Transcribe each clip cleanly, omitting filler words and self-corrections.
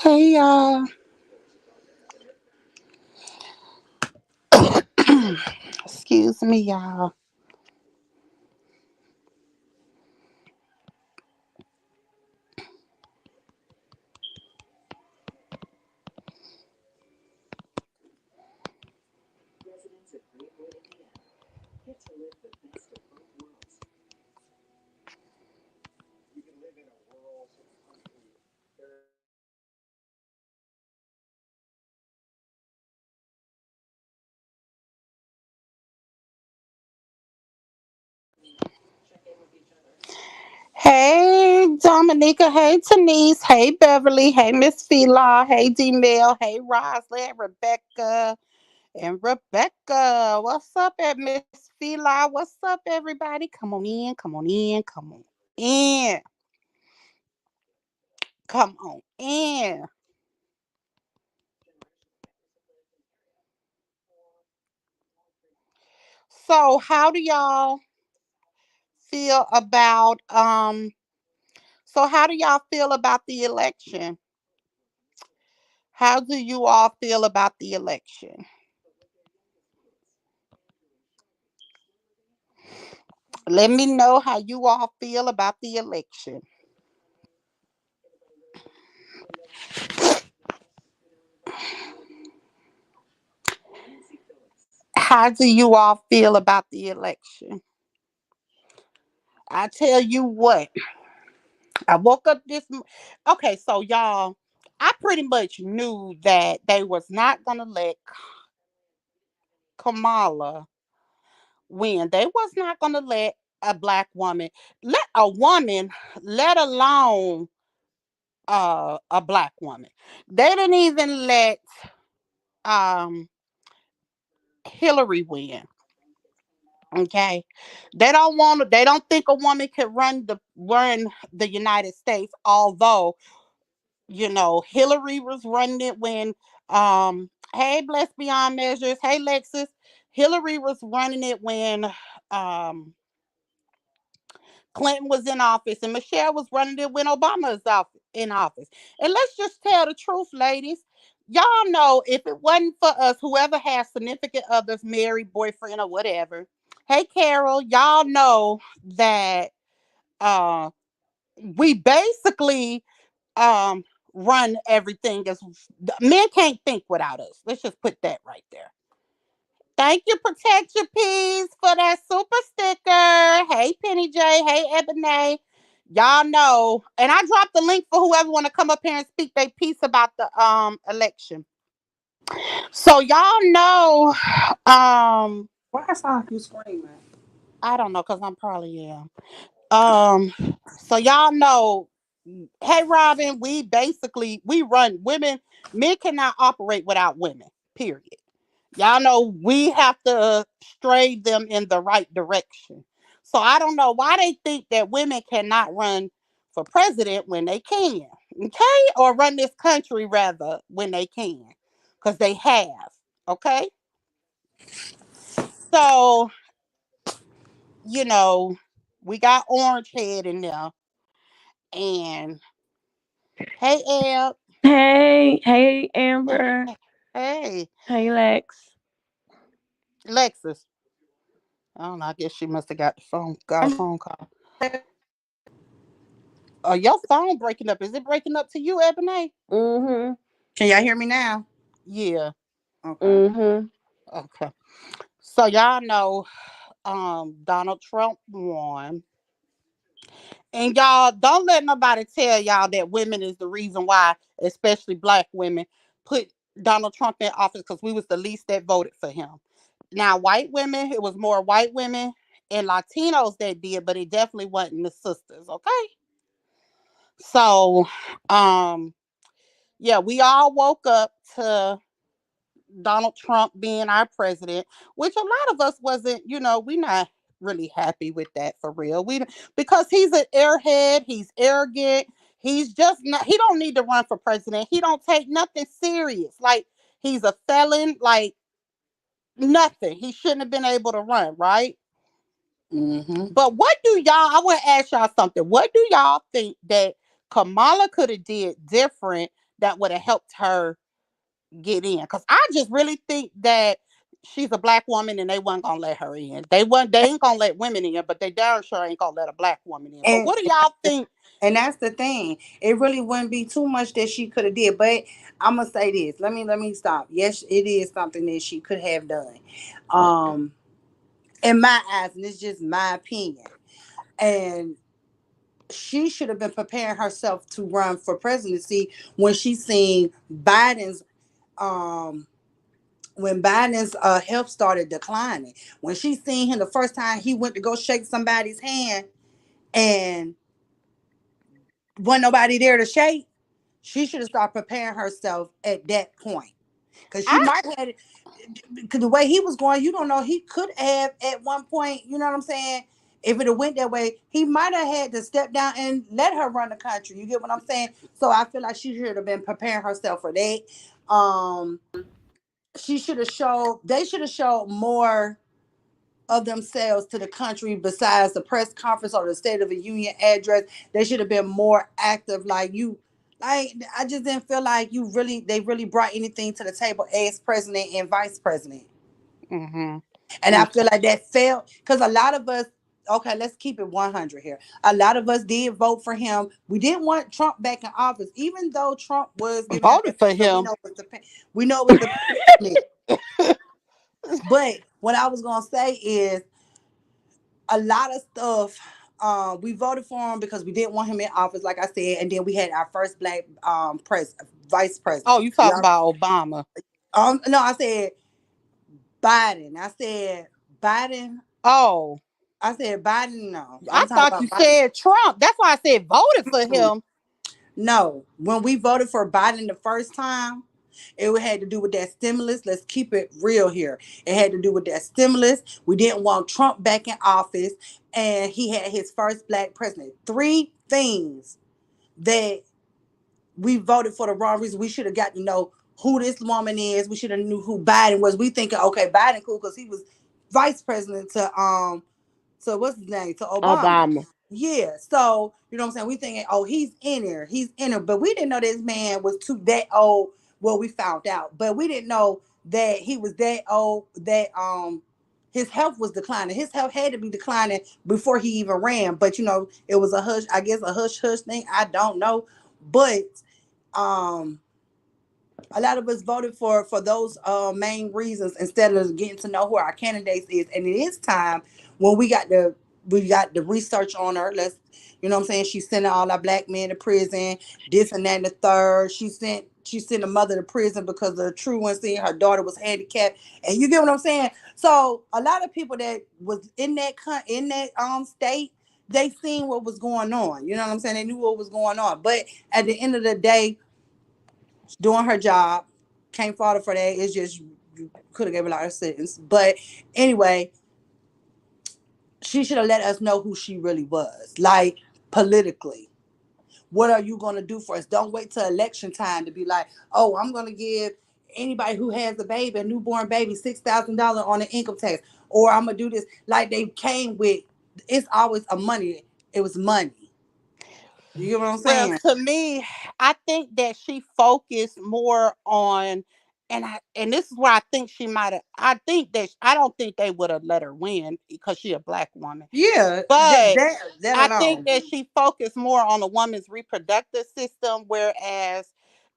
Hey y'all. Excuse me, y'all. Hey Dominica. Hey Denise. Hey Beverly. Hey Miss Fila. Hey D Mel. Hey Roslyn. Rebecca. And Rebecca. What's up at Miss Fila? What's up, everybody? Come on in. Come on in. Come on in. Come on in. So feel about how do y'all feel about the election? How do you all feel about the election? Let me know how you all feel about the election. How do you all feel about the election? I tell you what, I woke up okay, so y'all, I pretty much knew that they was not gonna let Kamala win. They was not gonna let a black woman, let a woman, let alone a black woman. They didn't even let um Hillary win. Okay, they don't think a woman can run the United States. Although Hillary was running it when hey, Bless Beyond Measures, hey Lexus, Hillary was running it when um Clinton was in office, and Michelle was running it when Obama was in office. And let's just tell the truth, ladies. Y'all know if it wasn't for us, whoever has significant others, married, boyfriend, or whatever. Hey, Carol, y'all know that uh, we basically um, run everything as men can't think without us. Let's just put that right there. Thank you, Protect Your Peas, for that super sticker. Hey, Penny J. Hey, Ebony. Y'all know. And I dropped the link for whoever want to come up here and speak their piece about the election. So y'all know, Why I sound like you screaming? I don't know, because I'm probably am. Um, so y'all know, hey Robin, we run women, men cannot operate without women, period. Y'all know we have to stray them in the right direction. So I don't know why they think that women cannot run for president when they can. Okay? Or run this country rather when they can. Because they have. Okay? So, you know, we got Orange Head in there. And hey Eb. Hey, Amber. Hey. Hey, Lex. Lexus. I don't know. I guess she must have got a phone call. Your phone breaking up. Is it breaking up to you, Ebony? Mhm. Can y'all hear me now? Yeah. Okay. Mhm. Okay. So y'all know Donald Trump won. And y'all don't let nobody tell y'all that women is the reason why, especially black women, put Donald Trump in office because we was the least that voted for him. Now, white women, it was more white women and Latinos that did, but it definitely wasn't the sisters, okay? So, um, yeah, we all woke up to Donald Trump being our president, which a lot of us wasn't, we not really happy with that for real. Because he's an airhead, he's arrogant, he's just not he don't need to run for president. He don't take nothing serious. Like he's a felon, like nothing. He shouldn't have been able to run, right? Mm-hmm. But I want to ask y'all something. What do y'all think that Kamala could have did different that would have helped her get in. Cause I just really think that she's a black woman and they wasn't gonna let her in. They ain't gonna let women in, but they darn sure ain't gonna let a black woman in. But And what do y'all think? and that's the thing. It really wouldn't be too much that she could have did. But I'm gonna say this. Let me stop. Yes, it is something that she could have done. Um, in my eyes, and it's just my opinion. And she should have been preparing herself to run for presidency when she seen Biden's um when Biden's health started declining. When she seen him the first time he went to go shake somebody's hand and wasn't nobody there to shake, she should have started preparing herself at that point. Cause she I might have, cause the way he was going, you don't know, he could have at one point, you know what I'm saying? If it had went that way, he might have had to step down and let her run the country. You get what I'm saying? So I feel like she should have been preparing herself for that. Um, she should have showed. They should have showed more of themselves to the country besides the press conference or the State of the Union address. They should have been more active. Like you, like I just didn't feel like they really brought anything to the table as president and vice president. mm-hmm. And I feel Okay. like that failed because a lot of us, okay, let's keep it 100 here. A lot of us did vote for him. We didn't want Trump back in office, even though Trump was given Voted for amnesty, but him. we know it was the pandemic. But what I was gonna say is a lot of stuff. We voted for him because we didn't want him in office, like I said, and then we had our first black vice Oh, president. you talking about Obama? No, I said Biden. Biden. Oh, I said Biden. No, I I'm talking thought you about Biden. said Trump. That's why I said voted for him. No, when we voted for Biden the first time, it had to do with that stimulus. Let's keep it real here. It had to do with that stimulus. We didn't want Trump back in office, and he had his first black president. Three things that we voted for the wrong reason. We should have got to know who this woman is. We should have knew who Biden was. We thinking, okay, Biden cool because he was vice president to what's his name, to Obama. Obama. Yeah, so you know what I'm saying. We thinking, oh, he's in there, but we didn't know this man was too that old. Well, we found out, but we didn't know that he was that old. That his health was declining. His health had to be declining before he even ran. But you know, it was a hush. I guess a hush thing. I don't know, but um a lot of us voted for those main reasons instead of getting to know who our candidates is. And it is time when we got the research on her. Let's, you know what I'm saying? She sent all our black men to prison, this and that and the third. She sent a mother to prison because of the truancy. Her daughter was handicapped, and you get what I'm saying. So a lot of people that was in that state, they seen what was going on. You know what I'm saying? They knew what was going on. But at the end of the day, doing her job. Can't fault her for that. It's just you could have gave her a sentence. But anyway, she should have let us know who she really was. Like politically. What are you gonna do for us? Don't wait till election time to be like, oh, I'm gonna give anybody who has a baby, a newborn baby, $6,000 on the income tax. Or I'm gonna do this. Like they came with it's always a money. It was money. You get what I'm Well, saying? to me, I think that she focused more on, and this is where I think she might have. I think that I don't think they would have let her win because she a black woman, Yeah, but that I think alone. that she focused more on a woman's reproductive system, whereas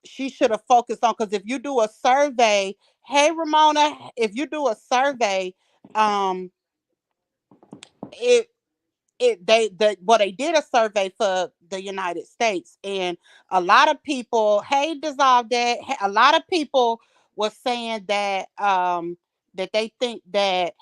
she should have focused on, because if you do a survey, hey Ramona, if you do a survey, um, it they did a survey for the United States, and a lot of people, hey dissolved that, a lot of people was saying that that they think that,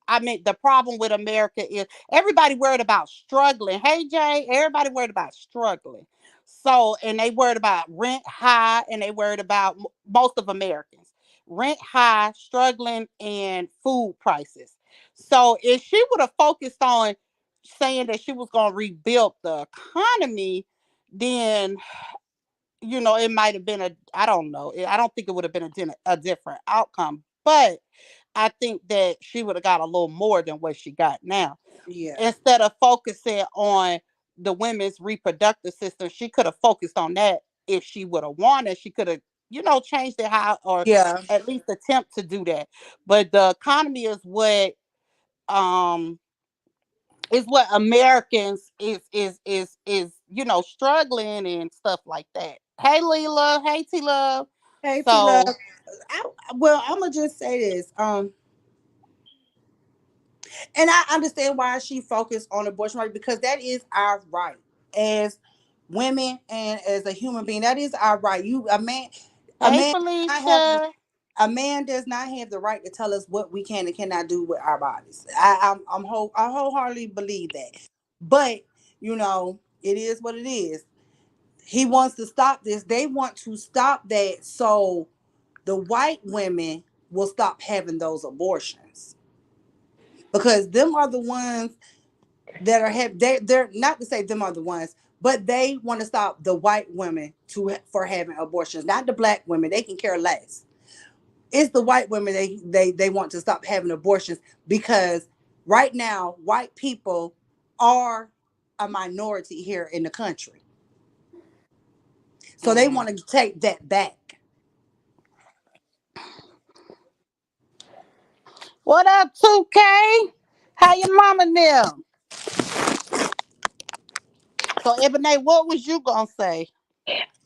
I mean, the problem with America is everybody worried about struggling. Hey Jay, everybody worried about struggling. So, and they worried about rent high, and they worried about most of Americans rent high, struggling, and food prices. So, if she would have focused on saying that she was going to rebuild the economy, then it might have been I don't know. I don't think it would have been a different outcome, but I think that she would have got a little more than what she got now. Yeah. Instead of focusing on the women's reproductive system, she could have focused on that if she would have wanted, she could have, changed it how, or Yeah. at least attempt to do that. But the economy um is what Americans is struggling and stuff like that. Hey Leela, hey T Love. Hey, T Love. So Well, I'm gonna just say this. And I understand why she focused on abortion right, because that is our right as women and as a human being. That is our right. A hey man, I have Felicia. a man does not have the right to tell us what we can and cannot do with our bodies. I wholeheartedly believe that. But it is what it is. He wants to stop this. They want to stop that so the white women will stop having those abortions, because them are the ones that are have they're not to say them are the ones, but they want to stop the white women for having abortions, not the black women. They can care less. It's the white women they want to stop having abortions, because right now white people are a minority here in the country, so they Mm. want to take that back. What up, 2K? How your mama now? So Ebony, what was you gonna say?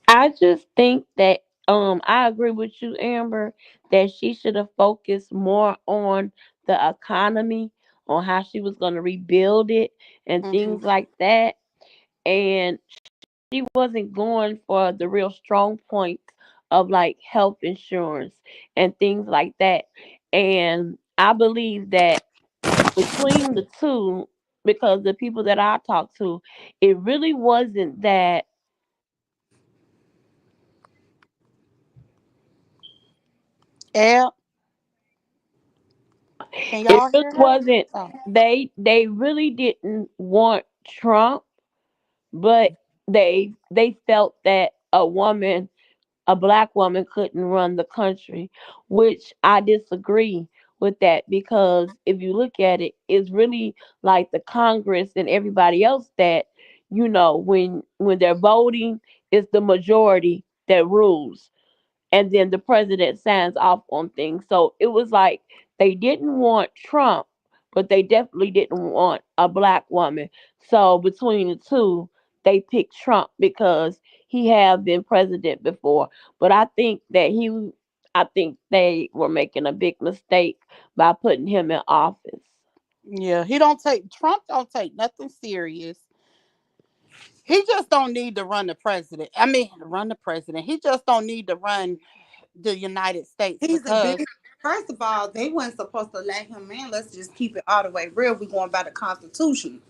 I just think that I agree with you, Amber, that she should have focused more on the economy, on how she was going to rebuild it and Hmm. things like that. And she wasn't going for the real strong points of like health insurance and things like that. And I believe that between the two, because the people that I talked to, it really wasn't that. Yeah, can It y'all really hear her? wasn't. Oh. They really didn't want Trump, but they felt that a black woman couldn't run the country, which I disagree with that, because if you look at it, it's really like the Congress and everybody else that, when they're voting, it's the majority that rules, and then the president signs off on things. So it was like they didn't want Trump, but they definitely didn't want a black woman. So between the two, they picked Trump because he have been president before. But I think they were making a big mistake by putting him in office. Yeah, Trump don't take nothing serious. He just don't need to run the president. I mean, run the president. He just don't need to run the United States He's a because big. First of all, they weren't supposed to let him in. Let's just keep it all the way real. We going by the Constitution.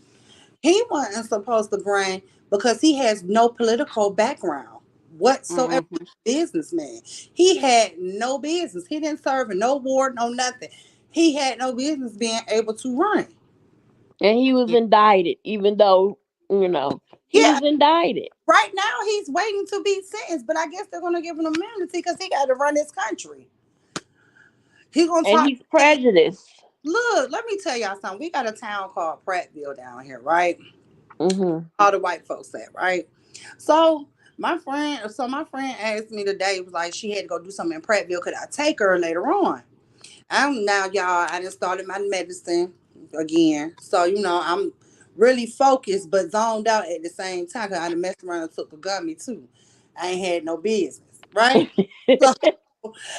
He wasn't supposed to bring, because he has no political background whatsoever. mhm. Businessman. He had no business. He didn't serve in no war, no nothing. He had no business being able to run. And he was indicted, even though, he Yeah, was indicted. right now he's waiting to be sentenced, but I guess they're gonna give him immunity because he got to run this country. He gonna And talk. he's prejudiced. Look, let me tell y'all something. We got a town called Prattville down here, right? Hmm. All the white folks at, right? So my friend asked me today, was like, she had to go do something in Prattville. Could I take her later on? I'm now, y'all. I just started my medicine again, so I'm really focused but zoned out at the same time. Cause I done messed around and took a gummy too. I ain't had no business, right? So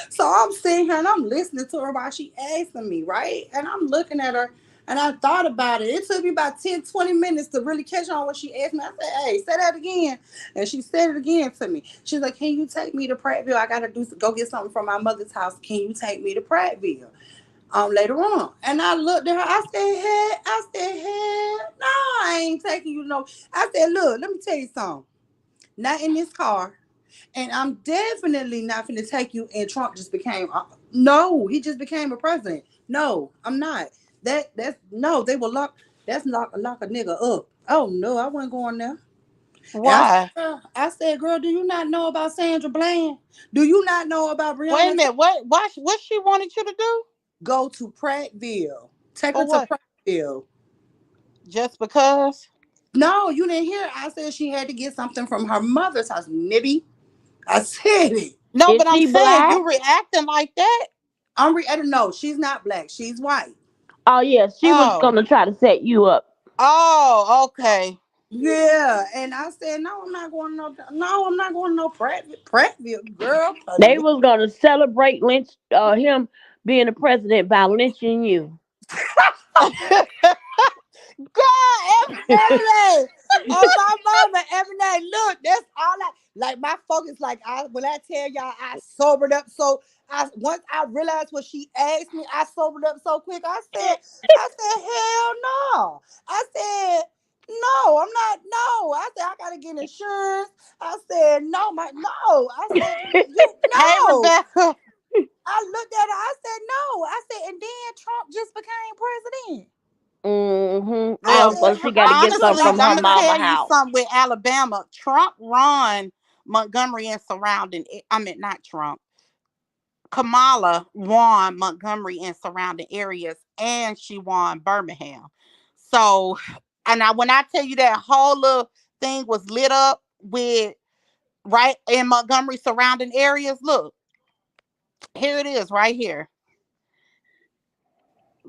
so I'm sitting here and I'm listening to her while she asking me, right? And I'm looking at her and I thought about it. It took me about 10, 20 minutes to really catch on what she asked me. I said, hey, say that again. And she said it again to me. She's like, can you take me to Prattville? I got to go get something from my mother's house. Can you take me to Prattville? Later on. And I looked at her. I said, no, I ain't taking you no. I said, look, let me tell you something. Not in this car. And I'm definitely not going to take you. And Trump just became, no, he just became a president. No, I'm not. That's no, they will lock a nigga up. Oh no, I wasn't going there. And why? I said, girl, do you not know about Sandra Bland? Do you not know about Wait a Breonna? minute. What she wanted you to do? Go to Prattville. Take her For to what? Prattville. Just because? No, you didn't hear. I said she had to get something from her mother's house, Nibby. I said it. No, Is but I'm she saying black? you reacting like that. I don't know. She's not black. She's white. Oh yeah, she was Oh, gonna try to set you up. oh, okay. Yeah, and I said, no, I'm not going to no, I'm not going to no Prattville, girl. They was gonna celebrate him being the president by lynching you. God, every day. Oh my mama, every day. Look, that's all I like. My focus, like I when I tell y'all, I sobered up. So I once I realized what she asked me, I sobered up so quick. I said, hell no. I said, no, I'm not. No, I said I gotta get insurance. I said, no, no. I said, you Hey, no. Rebecca. I looked at her. I said, no. I said, and then Trump just became president. I Well, Well, said, so she got to get look, some honestly, like from I'm her I gonna said, mama tell you house. something with Alabama. Trump won Montgomery and surrounding. I mean, not Trump. Kamala won Montgomery and surrounding areas, and she won Birmingham. So, and when I tell you that whole little thing was lit up with right in Montgomery surrounding areas, look, here it is, right here.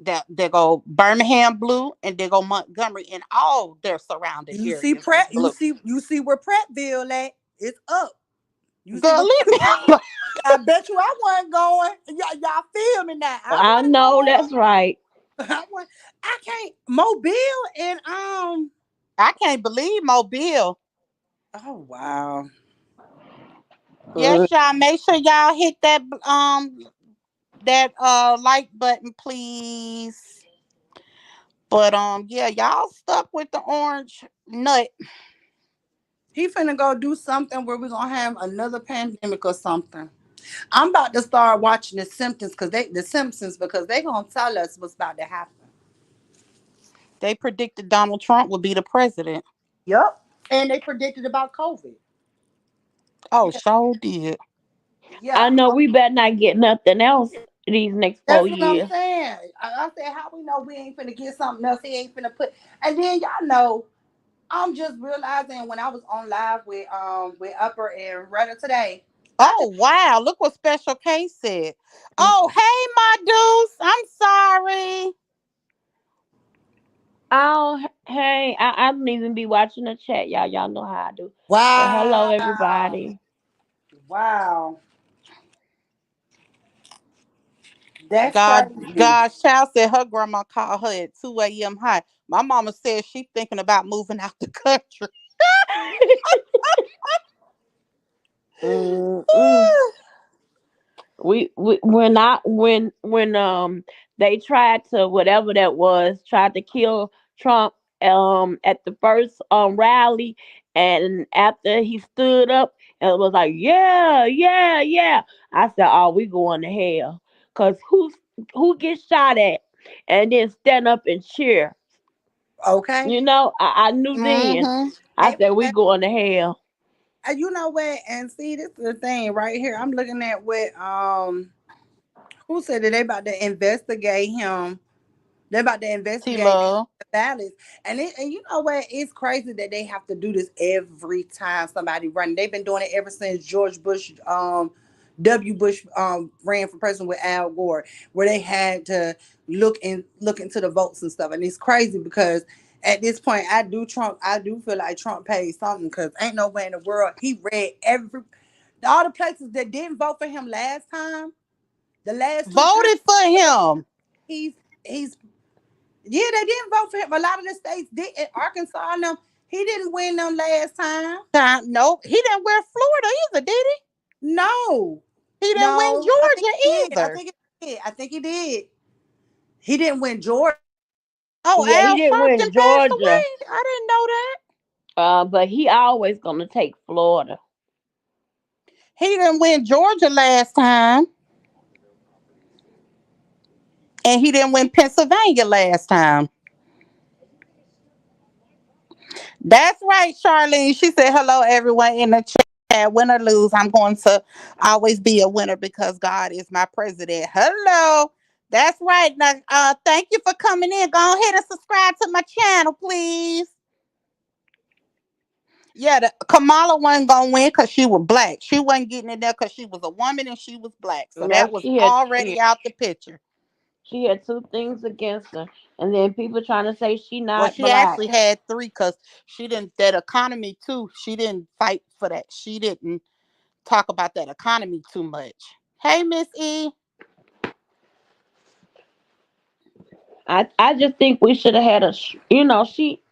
That they go Birmingham blue, and they go Montgomery, and all their surrounding you see areas is Pratt, blue. you see where Prattville at? It's up. You see Girl, where leave me alone. I bet you I wasn't going. Y'all feel me now? I I wasn't know going. that's right. I can't Mobile and I can't believe Mobile. oh wow. Yes, y'all. Make sure y'all hit that like button, please. But yeah, y'all stuck with the orange nut. He finna go do something where we're gonna have another pandemic or something. I'm about to start watching the Simpsons because they gonna tell us what's about to happen. They predicted Donald Trump would be the president. Yep. And they predicted about COVID. Oh, Yeah. sure did. Yeah. I know we better not get nothing else these next four That's what I'm years. saying. I said, how we know we ain't finna get something else? He ain't finna put. And then y'all know, I'm just realizing when I was on live with Upper and Rudder today, I just Oh wow, look what Special K said. Oh, hey my dudes. I'm sorry. Oh, hey, I don't even be watching the chat, y'all. Y'all know how I do. But hello, wow, everybody. wow, that's crazy. God's child said her grandma called her at 2 a.m. high. My mama said she thinking about moving out the country. Mm-mm. We when they tried to whatever that was tried to kill Trump at the first rally, and after he stood up and was like, yeah, yeah, yeah, I said, oh, we going to hell, cause who gets shot at and then stand up and cheer. Okay. I knew then. Mm-hmm. I said we going to hell. You know what? And see, this is the thing right here. I'm looking at what who said that they about to investigate him. They're about to T investigate Love. the ballots. And you know what? It's crazy that they have to do this every time somebody running. They've been doing it ever since George Bush, W. Bush ran for president with Al Gore, where they had to look into the votes and stuff. And it's crazy because at this point, I do feel like Trump paid something because ain't no way in the world he read all the places that didn't vote for him last time, the last two terms, Voted for him. he's he's yeah, they didn't vote for him. A lot of the states did. In Arkansas, and them, he didn't win them last time. Nope. He didn't wear Florida either, did he? No, He didn't win no. I think Georgia he did. I either. think he did. I think he did. He didn't win Georgia. Oh, Yeah, he Al didn't Sharpton win passed Georgia, away. I didn't know that. but he always gonna take Florida. He didn't win Georgia last time. And he didn't win Pennsylvania last time. That's right, Charlene. She said, hello, everyone in the chat. Win or lose, I'm going to always be a winner because God is my president. Hello. That's right. Now, thank you for coming in. Go ahead and subscribe to my channel, please. Yeah, Kamala wasn't gonna win because she was black. She wasn't getting in there because she was a woman and she was black. So that Yep, was already out the picture. she had two things against her, and then people trying to say she Well, not she black. actually had three because she didn't that economy too. She didn't fight for that. She didn't talk about that economy too much. Hey, Miss E. I just think we should have had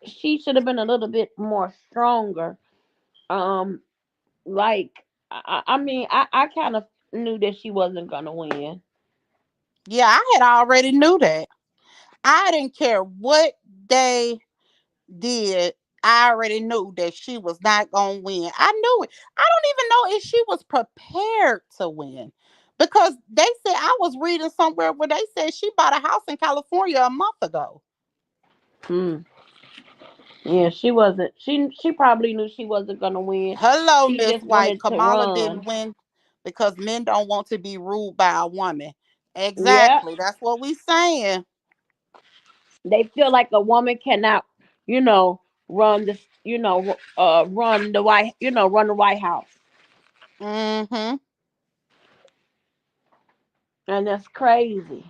she should have been a little bit more stronger. Um, like I mean I kind of knew that she wasn't gonna win. Yeah, I had already knew that. I didn't care what they did. I already knew that she was not gonna win. I knew it. I don't even know if she was prepared to win. Because they said I was reading somewhere where they said she bought a house in California a month ago. Hmm. Yeah, she wasn't. She probably knew she wasn't gonna win. Hello, She Miss just White. wanted to Kamala didn't run. win because men don't want to be ruled by a woman. Yep. Exactly. That's what we saying. They feel like a woman cannot, you know, run this, run the run the White House, Mm-hmm. and that's crazy.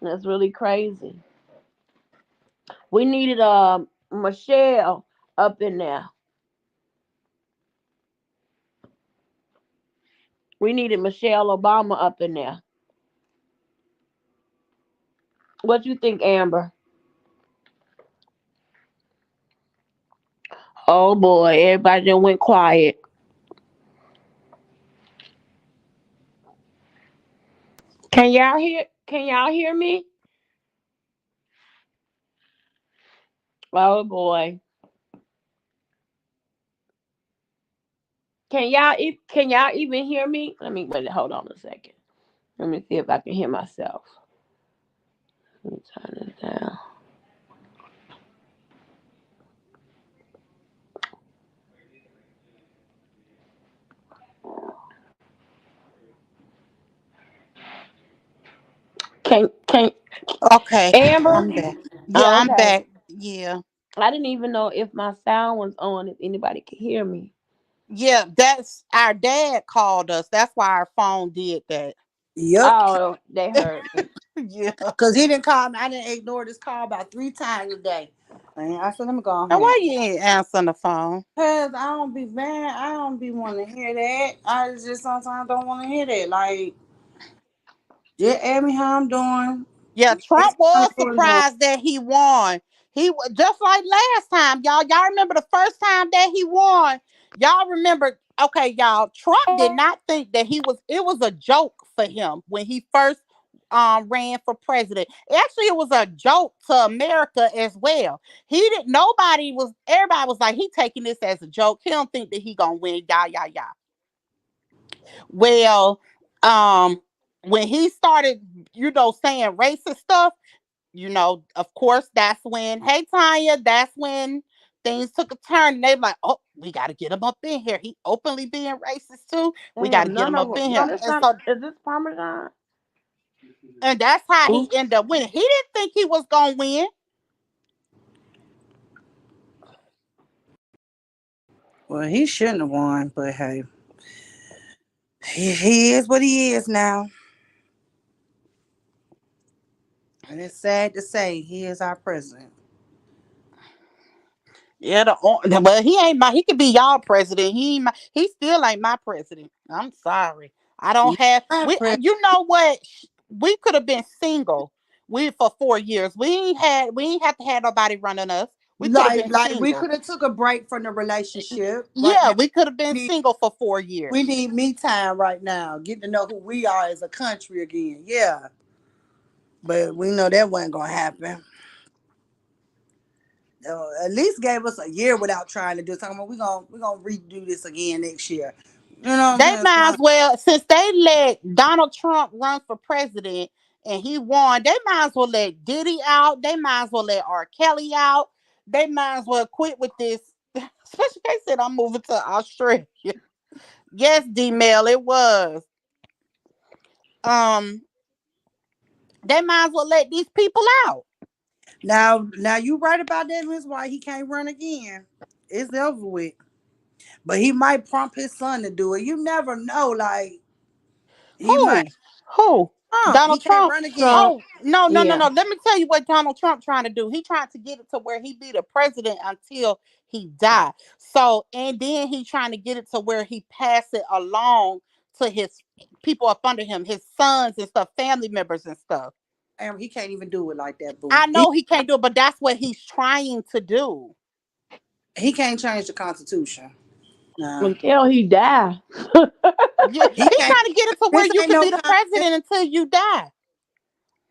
That's really crazy. We needed Michelle up in there. We needed Michelle Obama up in there. What you think, Amber? Oh boy, everybody just went quiet. Can y'all hear me? Oh boy. Can y'all even hear me? Let me wait. Hold on a second. Let me see if I can hear myself. Let me turn this down. Can Okay. Amber? I'm back. Yeah, Oh, I'm okay. back. Yeah. I didn't even know if my sound was on. If anybody could hear me. Yeah, that's our dad called us. That's why our phone did that. Yep. Oh, they heard me. Yeah. Because he didn't call me. I didn't ignore this call about 3 times a day. And I said, let me go And ahead. why you ain't answering the phone? Cause I don't be mad. I don't be wanting to hear that. I just sometimes don't want to hear that. Like, just ask me how I'm doing. Yeah, Next Trump time was I'm doing more. surprised that he won. Just like last time, y'all. Y'all remember the first time that he won? Y'all remember? Okay, y'all. Trump did not think that he was. It was a joke for him when he first ran for president. Actually, it was a joke to America as well. He didn't. Nobody was. Everybody was like, he taking this as a joke. He don't think that he gonna win. Y'all, y'all, y'all. Well, um, when he started, saying racist stuff, of course, that's when, hey, Tanya, that's when things took a turn. And they like, oh, we got to get him up in here. He openly being racist too. We got to Damn, get none him of up them. in No, here. this And not. so, Is this Parmesan? and that's how he Oops. ended up winning. He didn't think he was going to win. Well, he shouldn't have won, but hey, he is what he is now. And it's sad to say he is our president. Yeah, well, he ain't my. He could be y'all president. He still ain't my president. I'm sorry. I Yeah, don't have. our We, president. you know what? We could have been single. We for 4 years. We ain't have to have nobody running us. We could have been Like we single. could have took a break from the relationship. Right Yeah, now, we could have been we need, single for four we years. need me time right now, getting to know who we are as a country again. Yeah, but we know that wasn't gonna happen. At least gave us a year without trying to do something. We're gonna redo this again next year. You know what I'm They saying? It's might not, as well, since they let Donald Trump run for president and he won, they might as well let Diddy out. They might as well let R. Kelly out. They might as well quit with this. Especially they said I'm moving to Australia. Yes, D Mel, it was. Um, they might as well let these people out. Now you right about that. That's why he can't run again. It's over with. But he might prompt his son to do it. You never know. Like he might. Who? Who? He Donald can't Trump. run again. Trump. Oh no, no, no, Yeah. no. Let me tell you what Donald Trump trying to do. He trying to get it to where he be the president until he die. So and then he trying to get it to where he pass it along to his people up under him, his sons and stuff, family members and stuff. And he can't even do it like that, boo. I know he can't do it, but that's what he's trying to do. He can't change the Constitution. Nah. Until he die. Yeah, He he's can't. trying to get it to where This you ain't can no be the time to president until you die.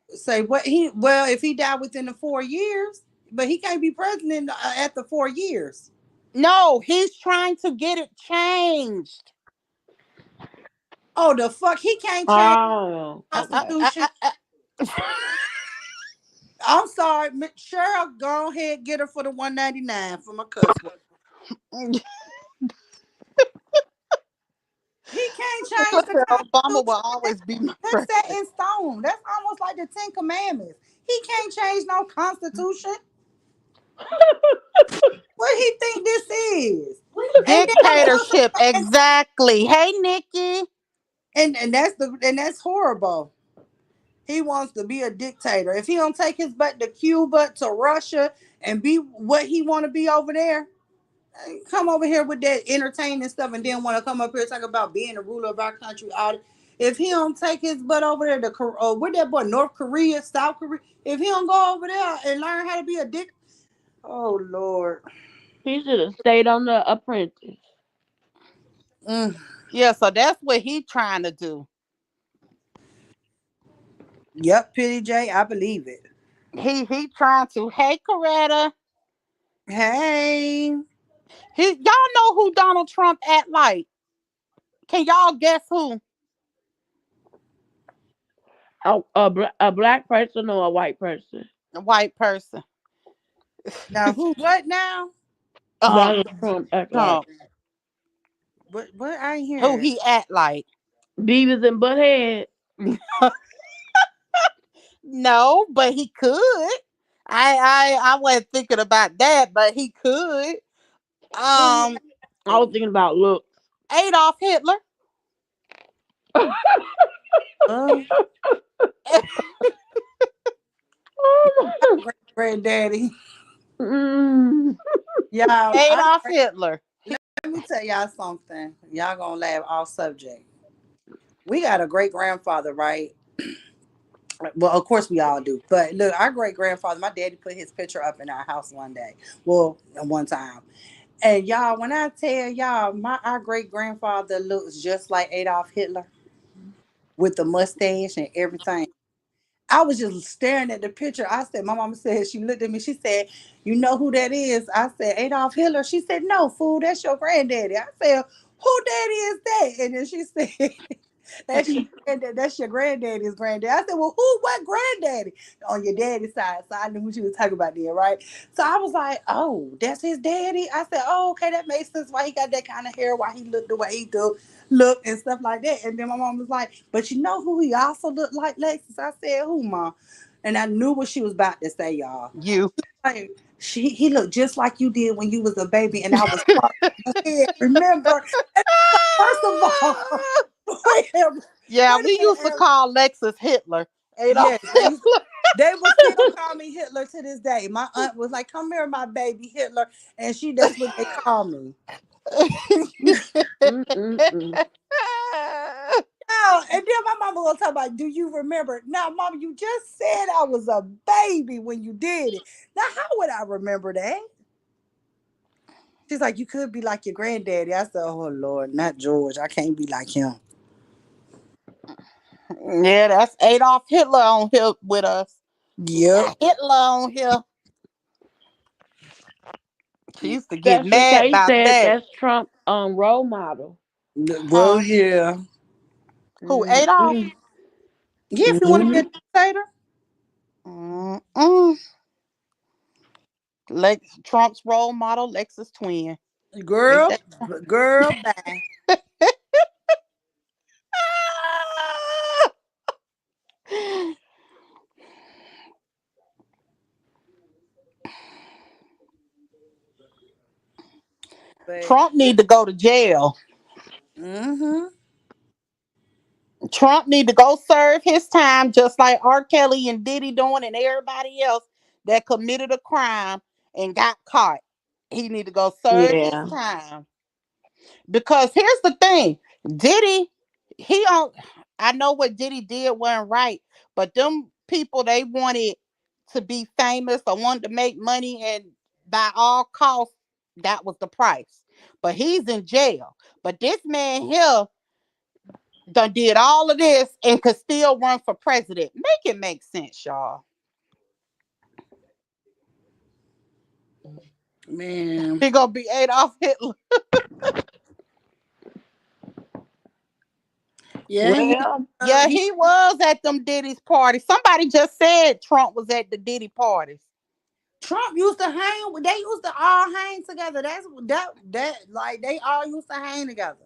say what he. Well, if he died within the 4 years, but he can't be president at the 4 years. No, he's trying to get it changed. Oh, the fuck! He can't change Oh, the okay. Constitution. I'm sorry, Cheryl. Go ahead, get her for the 199 for my cuss word. He can't change the Obama will Constitution. always be my That's set president. in stone. That's almost like the Ten Commandments. He can't change no Constitution. What he think this is? And then he also Dictatorship, exactly. Hey, Nikki. and that's horrible. He wants to be a dictator. If he don't take his butt to Cuba, to Russia, and be what he want to be over there, come over here with that entertaining stuff, and then want to come up here talk about being the ruler of our country. All if he don't take his butt over there to where that boy North Korea, South Korea, if he don't go over there and learn how to be a dick, oh Lord, He should have stayed on the apprentice. mm. Yeah, so that's what he trying to do. Yep, Pity J, I believe it. He trying to. Hey, Coretta. Hey, Y'all know who Donald Trump act like? Can y'all guess who? A black person or a white person? A white person. now who? What now? Um, Donald Trump act like Trump. What? I ain't Who hear it. he act like? Beavis and Butthead. No, but he could. I wasn't thinking about that, but he could. Who? Um, I was thinking about looks. Adolf Hitler. Uh, great granddaddy. Mm. Y'all, Adolf Hitler. let me tell y'all something. Y'all gonna laugh off subject. We got a great grandfather, right? Well, of course we all do. But look, our great grandfather, my daddy put his picture up in our house one day. Well, one time. And y'all, when I tell y'all, my our great grandfather looks just like Adolf Hitler with the mustache and everything. I was just staring at the picture. I said, my mama said, she looked at me, she said, you know who that is? I said, Adolf Hitler. She said, no, fool, that's your granddaddy. I said, who daddy is that? And then she said, that's your granddaddy's granddaddy. I said, well, what granddaddy? On your daddy's side. So I knew who she was talking about there, right? So I was like, oh, that's his daddy. I said, oh, okay, that makes sense why he got that kind of hair, why he looked the way he do, look and stuff like that. And then my mom was like, but you know who he also looked like, Lexus? I said, who, mom? And I knew what she was about to say, y'all. You. Like, he looked just like you did when you was a baby, and I was head. Remember, first of all, wait a Yeah, wait a we used to minute. call Lexus Hitler. Adolf Yes, they will still call me Hitler to this day. My aunt was like, "Come here, my baby Hitler," and that's what they call me. Mm-mm-mm. Oh, and then my mama will talk about, do you remember? Now, mama, you just said I was a baby when you did it. Now, how would I remember that? She's like, you could be like your granddaddy. I said, oh Lord, not George. I can't be like him. Yeah, that's Adolf Hitler on here with us. We Yep. got Hitler on here. She used to get Special mad K about said that. that's Trump role model. Well, Huh? yeah. Who, Adolf? Mm-mm. Yeah, if you want to be a Mm-hmm. dictator, Mm-mm. Trump's role model, Lexus twin. Ain't girl, that? girl, bye. But Trump need to go to jail. mm-hmm. Trump need to go serve his time just like R. Kelly and Diddy doing and everybody else that committed a crime and got caught. He need to go serve his Yeah. time. Because here's the thing, Diddy, he don't. I know what Diddy did wasn't right, but them people they wanted to be famous or wanted to make money, and by all costs, that was the price. But he's in jail. But this man here done did all of this and could still run for president. Make it make sense, y'all. Man. He gonna be Adolf Hitler. Yeah, Well, Yeah, he he was at them Diddy's parties. Somebody just said Trump was at the Diddy parties. Trump used to hang. They used to all hang together. That like they all used to hang together.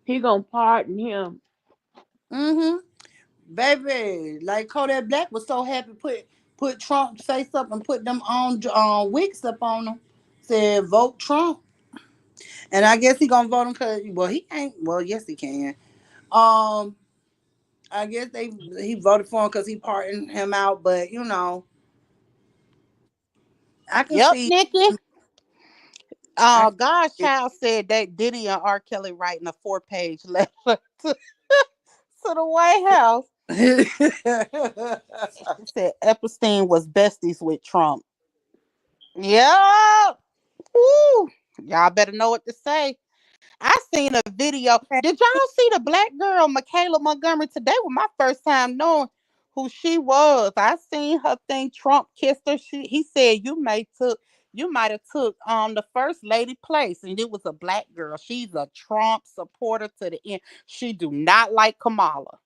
he gonna pardon him. Mm-hmm. Baby, like Kodak Black was so happy put Trump's face up and put them on wigs up on them. Said vote Trump, and I guess he gonna vote him because well he ain't well yes he can. Um, I guess he voted for him because he pardoned him out, but I can Yep, see Nikki. I can God's see child said that Diddy and R. Kelly writing a 4-page letter to the White House. it. He said Epstein was besties with Trump. Yep. Woo. Y'all better know what to say. I seen a video. Did y'all see the black girl, Michaela Montgomery? Today was my first time knowing who she was. I seen her thing. Trump kissed her. He said you might have took the first lady place, and it was a black girl. She's a Trump supporter to the end. She do not like Kamala.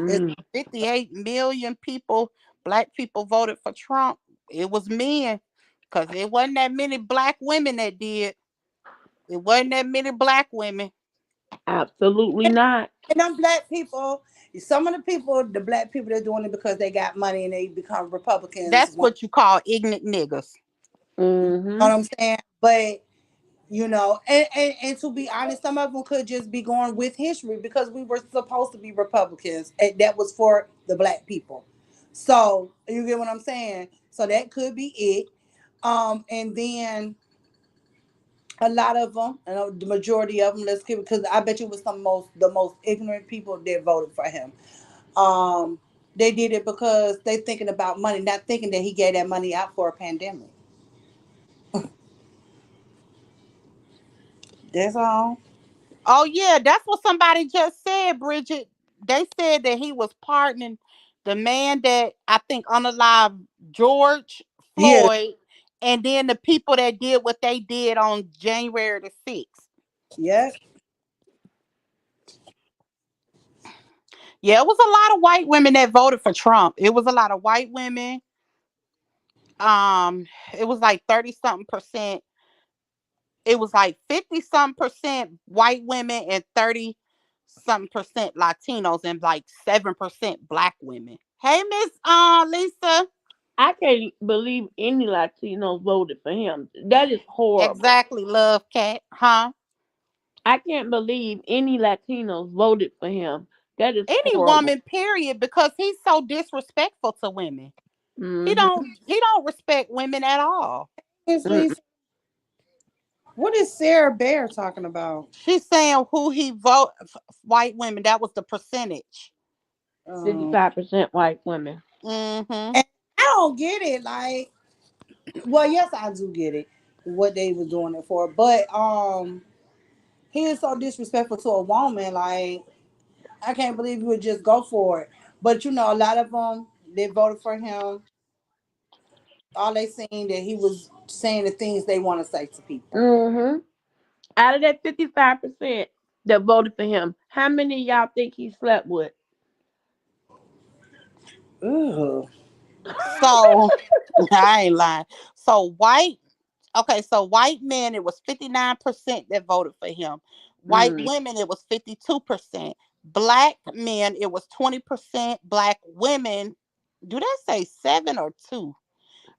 It's Mm, 58 million people, black people voted for Trump. It was men, because it wasn't that many black women that did. It wasn't that many black women. absolutely not. And them black people, some of the people, the black people, they're doing it because they got money and they become Republicans. That's what you call ignorant niggas. You know Mm-hmm. what I'm saying? But and to be honest, some of them could just be going with history because we were supposed to be Republicans. And that was for the black people. So you get what I'm saying? So that could be it. And then a lot of them, the majority of them, let's keep it because I bet you it was the most ignorant people that voted for him. Um, they did it because they thinking about money, not thinking that he gave that money out for a pandemic. That's all. Oh yeah, that's what somebody just said, Bridget. They said that he was pardoning the man that I think unalived George Yeah, Floyd, and then the people that did what they did on January the 6th. yeah, Yeah, it was a lot of white women that voted for Trump. It was a lot of white women. It was like 30 something percent. It was like 50 something percent white women and 30 something percent Latinos and like 7% black women. Hey, Miss Lisa. I can't believe any Latinos voted for him. That is horrible. Exactly, love cat. Huh? I can't believe any Latinos voted for him. That is Any horrible. woman, period, because he's so disrespectful to women. Mm-hmm. He don't respect women at all. Miss Mm-mm. Lisa. What is Sarah Bear talking about? She's saying who he white women. That was the percentage. Um, 55% white women. Mm-hmm. and I don't get it. Like, well, yes, I do get it. What they was doing it for, but he is so disrespectful to a woman. Like, I can't believe you would just go for it. But a lot of them they voted for him. All they seen that he was saying the things they want to say to people. Mm-hmm. Out of that 55% that voted for him, how many of y'all think he slept with? Ugh. So I ain't lying. So okay, so white men, it was 59% that voted for him. White Mm. women, it was 52%. Black men, it was 20%. Black women, do that say 7 or 2?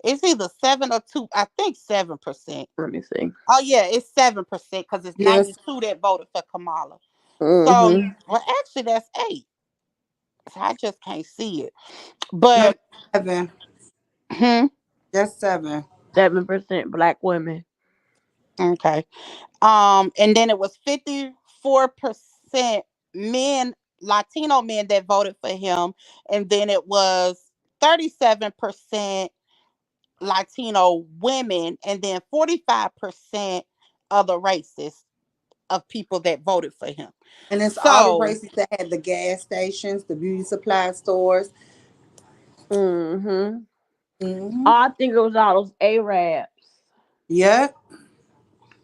It's either 7 or 2. I think 7%. Let me see. Oh yeah, it's 7% because it's Yes. 92 that voted for Kamala. So, Mm-hmm. well, actually, that's 8. So I just can't see it. No, But 7. hmm, Just 7. 7% black women. okay. And then it was 54% men, Latino men that voted for him, and then it was 37% Latino women, and then 45% other races of people that voted for him. And it's all the So, races that had the gas stations, the beauty supply stores. Mm-hmm. Hmm. I think it was all those Arabs, Yep.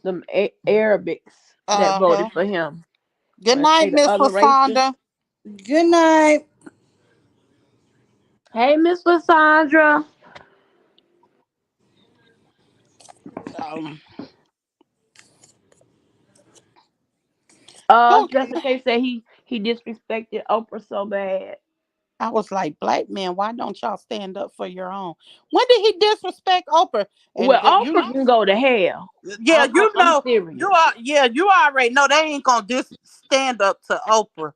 them Arabics that uh-huh. voted for him. Good When I night, say the Miss other races. Lasandra. Good night. Hey, Miss Lysandra. Um, Jessica okay. K said he disrespected Oprah so bad. I was like, black men, why don't y'all stand up for your own? When did he disrespect Oprah? And Well, you, Oprah can go to hell. yeah, you I'm know, you serious. are, yeah, you already know they ain't gonna stand up to Oprah.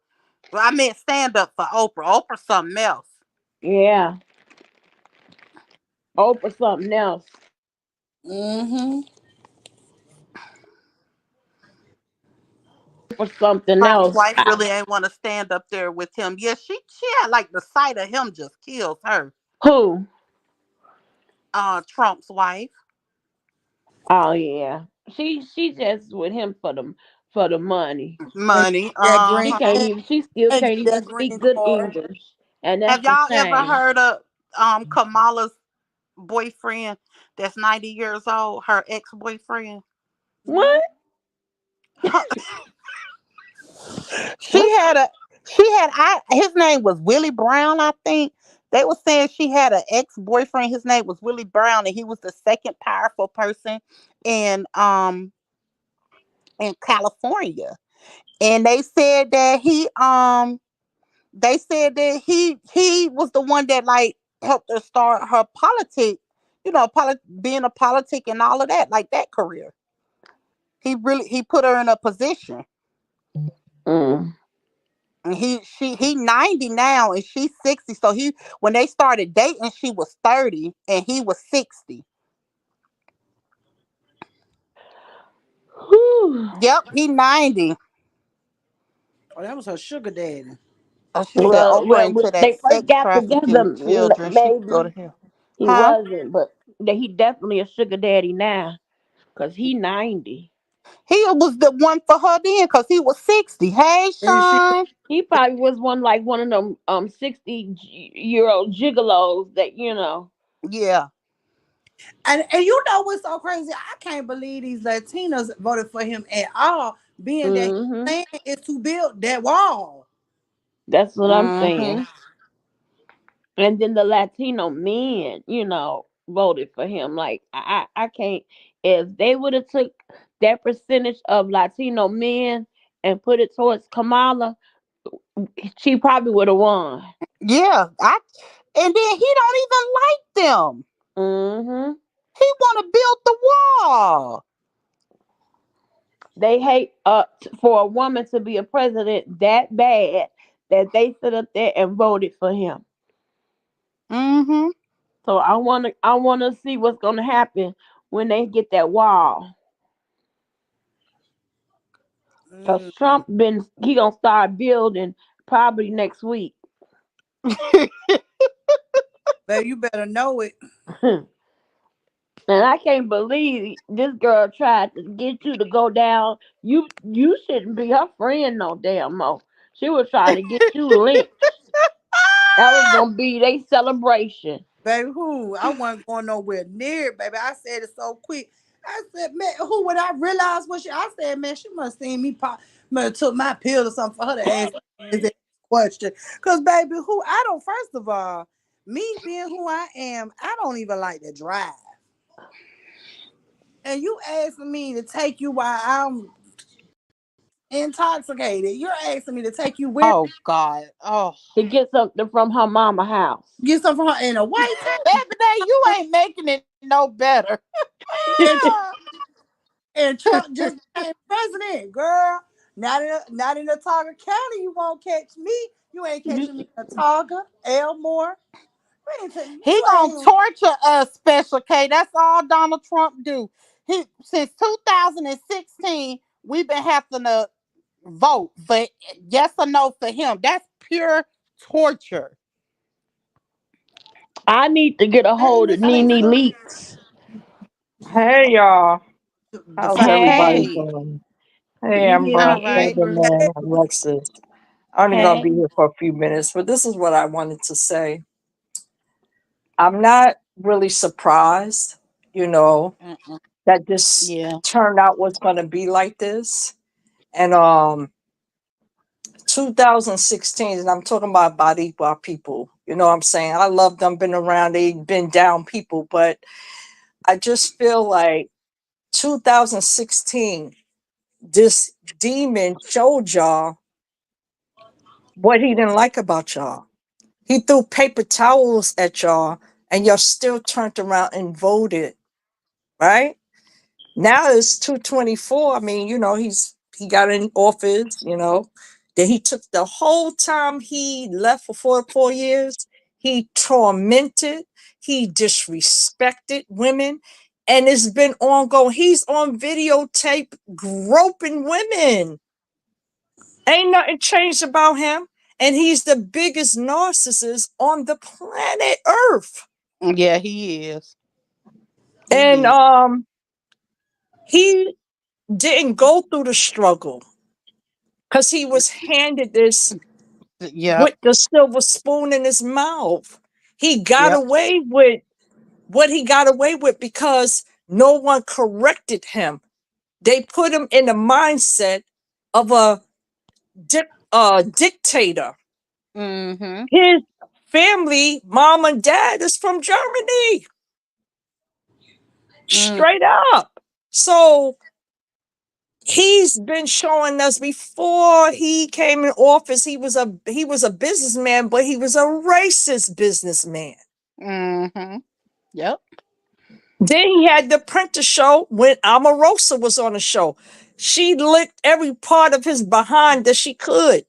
Well, I mean, stand up for Oprah. Oprah something else. Yeah, Oprah something else. Hmm. Oprah something Trump's else. wife really ain't want to stand up there with him. Yeah, she had like the sight of him just kills her. Who? Trump's wife, Oh yeah, she just with him for the money. And money. that green She can't and, even. She still and can't get even that speak green good card. English, and Have that's a y'all ever shame. heard of Kamala's boyfriend that's 90 years old? Her ex boyfriend. What? She What? had a she had I his name was Willie Brown, I think. They were saying she had an ex-boyfriend. His name was Willie Brown, and he was the second powerful person in in California. And they said that he was the one that like helped her start her politic, being a politic and all of that, like that career. He put her in a position. Mm. And he 90 now and she's 60. So he when they started dating, she was 30 and he was 60. Whew. Yep, he 90. Oh, that was her sugar daddy. Oh, she said Oprah Well, when into that they first sex got together, trafficking children. She could go to maybe hell. he Huh? wasn't, but he definitely a sugar daddy now, cause he 90. He was the one for her then because he was 60. Hey, And she Sean. He probably was one of them 60-year old gigolos that you know. Yeah. and you know what's so crazy? I can't believe these Latinos voted for him at all, being that his Hmm. plan is to build that wall. That's what I'm saying. Mm-hmm. And then the Latino men, voted for him. Like I can't. If they would have took that percentage of Latino men and put it towards Kamala, she probably would have won. Yeah. And then he don't even like them. Hmm. He wanna build the wall. They hate for a woman to be a president that bad that they sit up there and voted for him. Mm-hmm. So I wanna see what's gonna happen when they get that wall. Cause Mm. Trump he gonna start building probably next week. But you better know it. And I can't believe this girl tried to get you to go down. You shouldn't be her friend no damn more. She was trying to get you lynched. That was gonna be their celebration. Baby, who? I wasn't going nowhere near it, baby. I said it so quick. I said, man, who would I realize what she? I said, man, she must seen me pop, must have took my pill or something for her to ask me that question. Cause baby, who? I don't. First of all, me being who I am, I don't even like to drive. And you asking me to take you while I'm intoxicated. You're asking me to take you where? Oh God. Oh. To get something from her mama house. Get something from her in a white tub. Day, you ain't making it no better. And and Trump just became president, girl. Not in Otaga County. You won't catch me. You ain't catching me in Otaga, Elmore. He You gonna ain't. torture us, Special K. That's all Donald Trump do. He since 2016, we've been having to vote for yes or no for him. That's pure torture. I need to get a hold of Listen, Nene Leaks. Hey y'all, the how's first everybody Hey, Hey, doing? Hey you here Amber, all today, right. boo? Ferdinand, Alexis. I'm only gonna Hey. be here for a few minutes, but this is what I wanted to say. I'm not really surprised, you know, Mm-mm. that this Yeah. turned out was gonna be like this. And 2016, and I'm talking about Bariba people. You know what I'm saying? I love them, been around, they've been down people, but I just feel like 2016 this demon showed y'all what he didn't like about y'all. He threw paper towels at y'all, and y'all still turned around and voted, right? Now it's 224. I mean, he got in office, Then he took the whole time he left for 4 years, he tormented, he disrespected women, and it's been ongoing. He's on videotape groping women. Ain't nothing changed about him. And he's the biggest narcissist on the planet Earth. Yeah, he is. And He is. he didn't go through the struggle because he was handed this Yep. with the silver spoon in his mouth. He got Yep. away with what he got away with because no one corrected him. They put him in the mindset of a dictator. Mm-hmm. His family, mom and dad, is from Germany, Mm, straight up. So he's been showing us before he came in office. He was a businessman, but he was a racist businessman. mm-hmm. Yep. Then he had the Apprentice show when Omarosa was on the show. She licked every part of his behind that she could.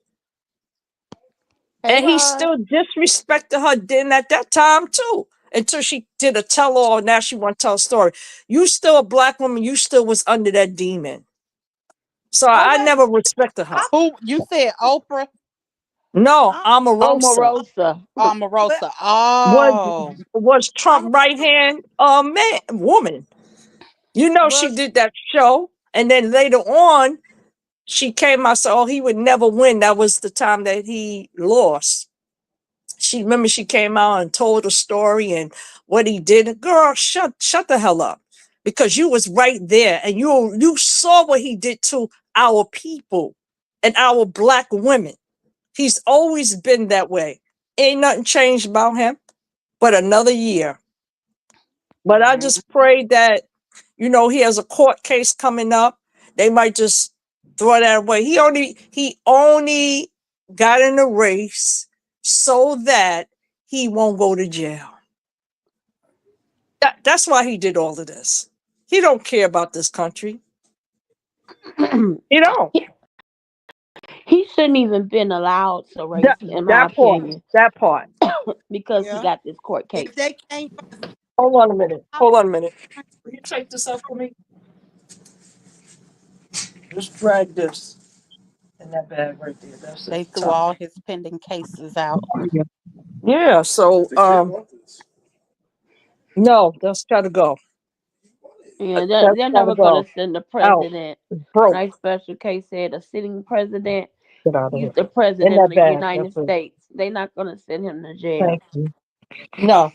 Hey, And he Rod. still disrespected her then at that time too. Until she did a tell all, now she want to tell a story. You still a black woman, you still was under that demon. So Oh I wait, never respected her. I, Who you said Oprah No, I, Omarosa Omarosa. but Omarosa? was Oh. was I'm Trump right hand man woman. She well. did that show, and then later on she came out said, "Oh, he would never win." That was the time that he lost. She came out and told a story and what he did. Girl, shut the hell up, because you was right there and you saw what he did to our people and our black women. He's always been that way. Ain't nothing changed about him but another year. But I Mm, just pray that, he has a court case coming up. They might just throw that away. He only got in the race so that he won't go to jail. That's why he did all of this. He don't care about this country. He don't. He shouldn't even been allowed to race, That in my that part. opinion, That part. because he Yeah, got this court if case. they can't Hold on a minute. find Hold on a minute. Will you take this up for me? Just drag this in that bag right there. That's at they the threw top. all his pending cases out. Yeah. So no, that's gotta go. Yeah, That's they're gotta never going to go. send the Out. president. It's broke. My special case said a sitting president. Get out of He's here. the In president of that the bag. That's United it. States. They're not going to send him to jail. Thank you. No,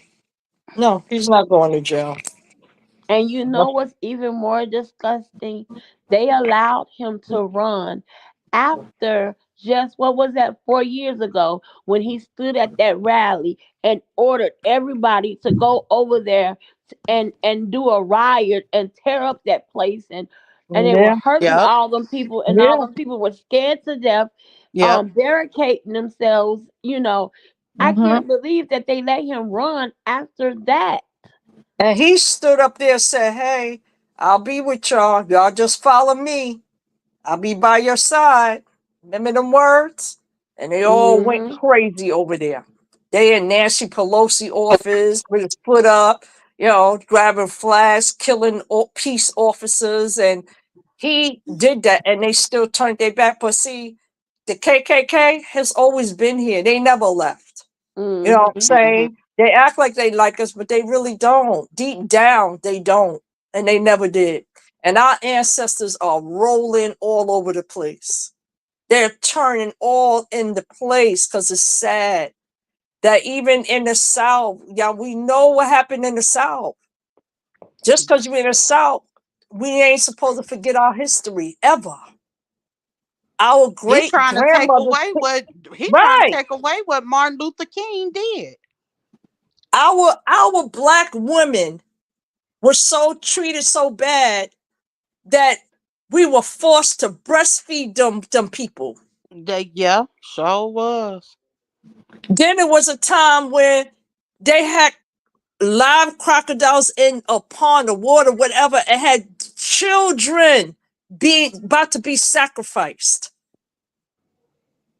no, he's not going to jail. And you know That's what's even more disgusting? They allowed him to run after just, what was that, 4 years ago, when he stood at that rally and ordered everybody to go over there and do a riot and tear up that place, and they were yeah, hurting Yep. all them people, and all yeah. them people were scared to death, Yep. barricading themselves, I Hmm. can't believe that they let him run after that. And he stood up there and said, "Hey, I'll be with y'all. Y'all just follow me. I'll be by your side." Remember them words? And they all went Hmm. crazy over there. They in Nancy Pelosi office with his foot up, grabbing flags, killing peace officers. And he did that, and they still turned their back. But see, the KKK has always been here. They never left. You know what I'm Hmm. Hmm. saying? They act like they like us, but they really don't. Deep down, they don't. And they never did. And our ancestors are rolling all over the place. They're turning all into place because it's sad that even in the South, yeah, we know what happened in the South. Just because you're in the South, we ain't supposed to forget our history ever. Our He great trying to take grandmothers, away what he trying to right? take away what Martin Luther King did. Our black women were so treated so bad that we were forced to breastfeed them people. They, yeah, sure was. Then there was a time where they had live crocodiles in a pond or water, whatever, and had children being about to be sacrificed.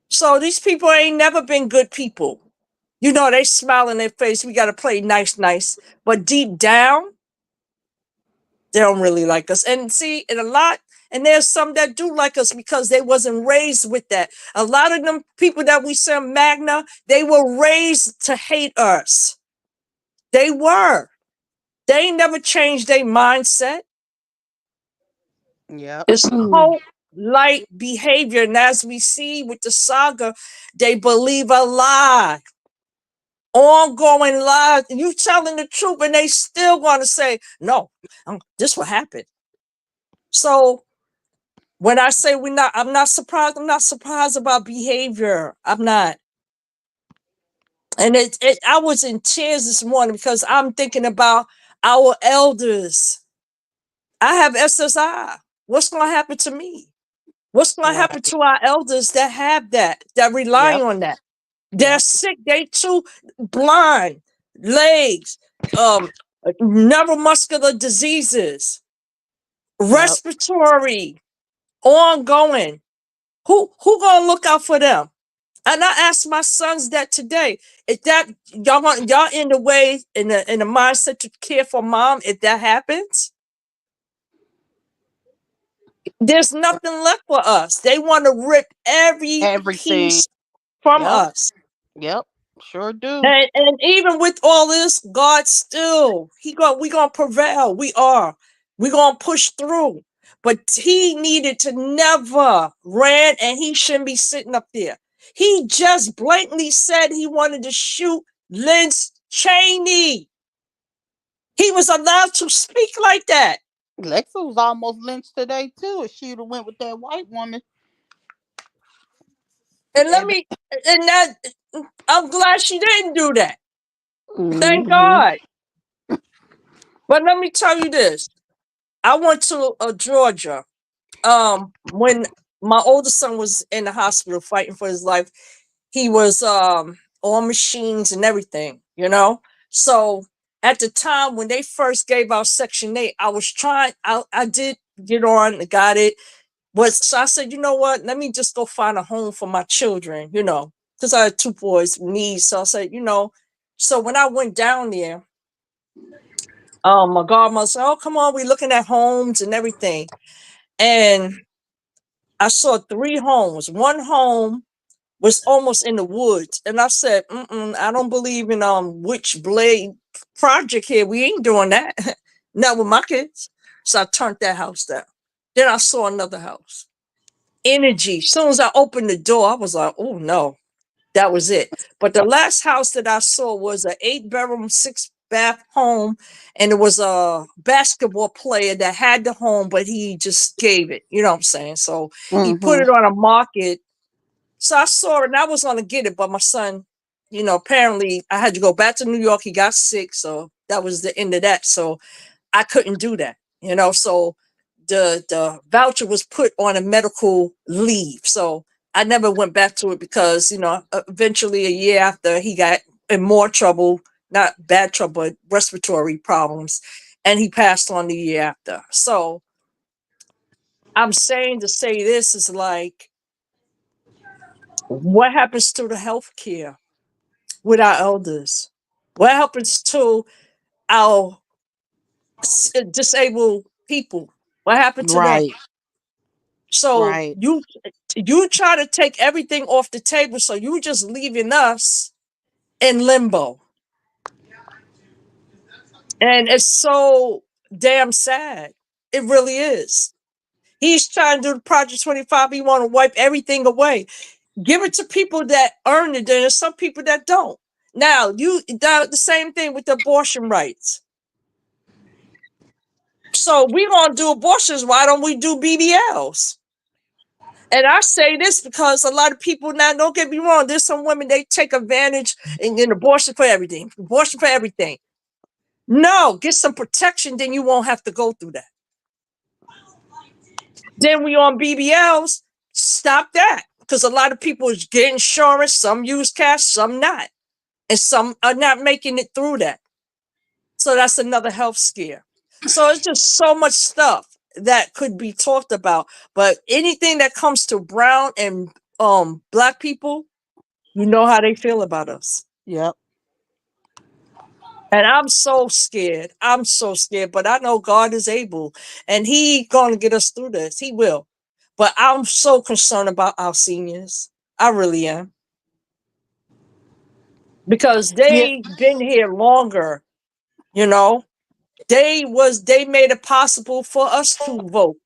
So these people ain't never been good people. They smile in their face. We gotta play nice, nice. But deep down, they don't really like us. And see, and there's some that do like us because they wasn't raised with that. A lot of them people that we send Magna, they were raised to hate us. They were. They ain't never changed their mindset. Yep. It's cult like behavior. And as we see with the saga, they believe a lie. Ongoing lies. You telling the truth, and they still want to say, no, this will happen. So when I say I'm not surprised. I'm not surprised about behavior. I'm not. And I was in tears this morning because I'm thinking about our elders. I have SSI. What's going to happen to me? What's going to happen Right. to our elders that have that rely Yep. on that? They're Yep. sick. They too blind, legs, um, neuromuscular diseases, Yep. respiratory, ongoing. Who gonna look out for them? And I asked my sons that today. If that y'all in the way in the mindset to care for mom, if that happens, there's nothing left for us. They want to rip every Everything. piece from Yep. us. Yep. Sure do. And even with all this, God still we gonna prevail. We gonna push through. But he needed to never ran, and he shouldn't be sitting up there. He just blatantly said he wanted to shoot Liz Cheney. He was allowed to speak like that. Lexa was almost lynched today too. If she'd have went with that white woman. And let And me and that I'm glad she didn't do that. Thank Hmm. God. But let me tell you this. I went to Georgia when my oldest son was in the hospital fighting for his life. He was on machines and everything. So at the time when they first gave out Section 8, I did get on, got it. So I said, you know what, let me just go find a home for my children, because I had two boys needs. So I said, so when I went down there, my godmother said, oh, come on, we looking at homes and everything. And I saw three homes. One home was almost in the woods, and I said, I don't believe in Witchblade project here. We ain't doing that. Not with my kids. So I turned that house down. Then I saw another house. Energy. As soon as I opened the door, I was like, oh no, that was it. But the last house that I saw was an 8-bedroom, 6-bath home, and it was a basketball player that had the home, but he just gave it. You know what I'm saying? So he put mm-hmm. it on a market. So I saw it and I was going to get it, but my son, apparently I had to go back to New York. He got sick. So that was the end of that. So I couldn't do that. So the voucher was put on a medical leave. So I never went back to it because, eventually a year after he got in more trouble, not bad trouble, but respiratory problems, and he passed on the year after. So I'm saying to say this is like, what happens to the health care with our elders? What happens to our disabled people? What happened to them? Right. So Right. you try to take everything off the table, so you just leaving us in limbo. And it's so damn sad. It really is. He's trying to do the Project 25. He want to wipe everything away. Give it to people that earn it. There's some people that don't. Now, the same thing with the abortion rights. So we gonna do abortions. Why don't we do BBLs? And I say this because a lot of people now, don't get me wrong, there's some women, they take advantage and abortion for everything. Abortion for everything. No, get some protection, then you won't have to go through that. Then we on BBLs, stop that. Because a lot of people get insurance, some use cash, some not. And some are not making it through that. So that's another health scare. So it's just so much stuff that could be talked about. But anything that comes to brown and black people, you know how they feel about us. Yep. And I'm so scared. I'm so scared. But I know God is able. And He gonna get us through this. He will. But I'm so concerned about our seniors. I really am. Because Yeah. they been here longer, you know. They made it possible for us to vote.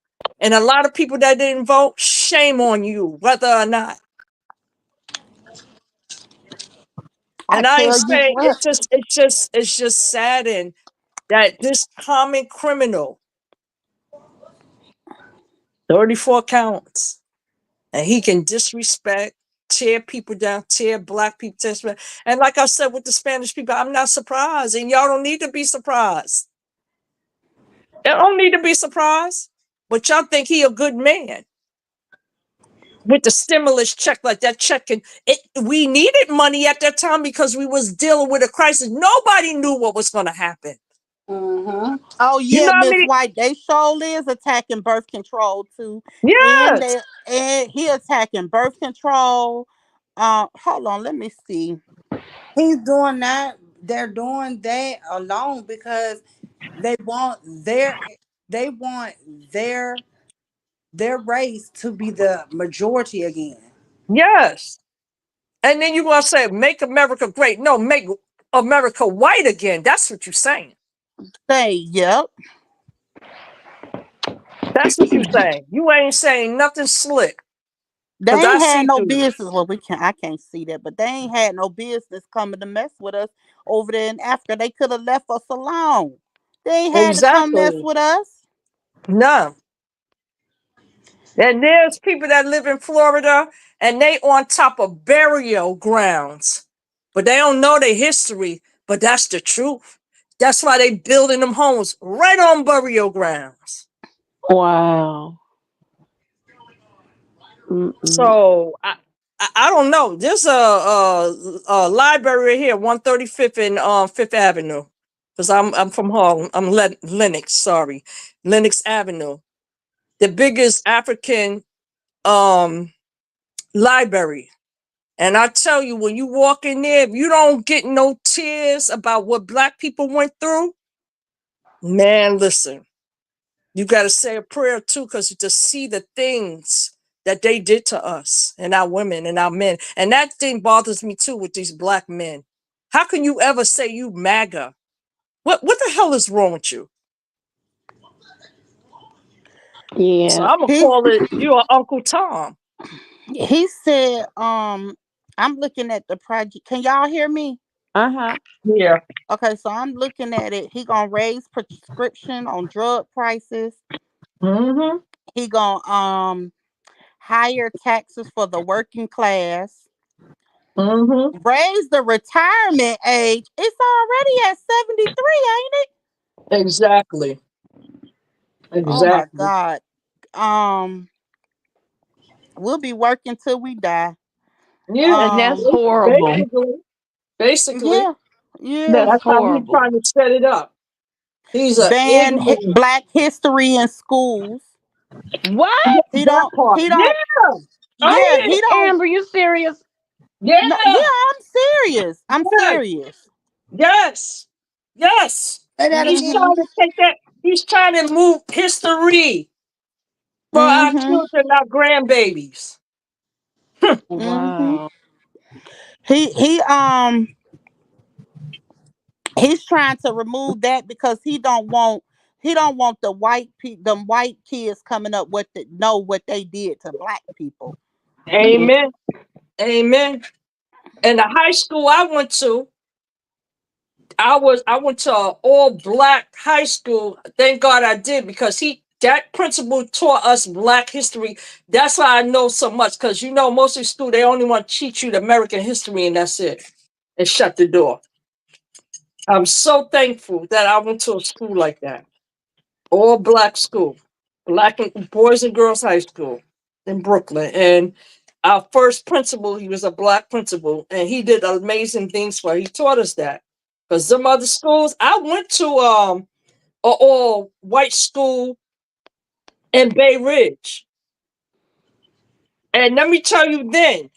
And a lot of people that didn't vote, shame on you, whether or not. I And I ain't tell you saying what. it's just saddened that this common criminal, 34 counts, and he can disrespect, tear people down, tear black people, and like I said with the Spanish people, I'm not surprised, and y'all don't need to be surprised. Y'all don't need to be surprised, but y'all think he a good man with the stimulus check, like that check. And we needed money at that time because we was dealing with a crisis. Nobody knew what was going to happen. Mm-hmm. Oh You yeah, know how Miss many? White. They sure is attacking birth control too, and Yes, they and he attacking birth control. Hold on, let me see. He's doing that. They're doing that alone because they want their they want their their race to be the majority again. yes. And then you want to say, make America great. No, make America white again. That's what you're saying. Say yep. That's what you're saying. You ain't saying nothing slick. They Because I ain't had see no through business. Well, I can't see that, but they ain't had no business coming to mess with us over there in Africa. They could have left us alone. They ain't it. had to come mess Exactly. with us. No. And there's people that live in Florida and they on top of burial grounds. But they don't know their history. But that's the truth. That's why they building them homes right on burial grounds. Wow. Mm-mm. So I don't know. There's a library here, 135th and Fifth Avenue. Because I'm from Harlem. I'm Lenox, sorry. Lenox Avenue. The biggest African um library. And I tell you, when you walk in there, if you don't get no tears about what black people went through, man, listen, you got to say a prayer too, because you just see the things that they did to us and our women and our men. And that thing bothers me too with these black men. How can you ever say you MAGA? What the hell is wrong with you? So Yeah. I'm gonna He call it you are Uncle Tom. he said, I'm looking at the project. Can y'all hear me? Uh-huh. Yeah. Okay, so I'm looking at it. He gonna raise prescription on drug prices. Mm-hmm. He gonna higher taxes for the working class. Mm-hmm. Raise the retirement age. It's already at 73, ain't it? Exactly. Oh my Exactly. God. Um, We'll be working till we die. Yeah, And that's Um, horrible. basically, basically, yeah, yeah. That's that's how he's horrible. trying to set it up. He's a Ban ignorant. Black history in schools. Yeah, What? He that don't. part. He don't. Yeah. Oh Yeah, yeah. he don't. Amber, you serious? No, yeah, Yeah. I'm serious. I'm Yes. serious. Yes. Yes. Say that He's again. Mhm. trying to take that. He's trying to move history for our Mhm. children, our grandbabies. Mhm. Wow. He he's trying to remove that because he don't want them white kids coming up with the know what they did to black people. Yeah. Amen. Amen. And the high school I went to, I went to an all black high school. Thank God I did because he that principal taught us black history. That's why I know so much because you know most of the school they only want to teach you the American history and that's it. And shut the door. I'm so thankful that I went to a school like that. All black school. Black and boys and girls high school in Brooklyn. And our first principal, he was a black principal, and he did amazing things for us. He taught us that. Because some other schools, I went to a all white school in Bay Ridge. And let me tell you then,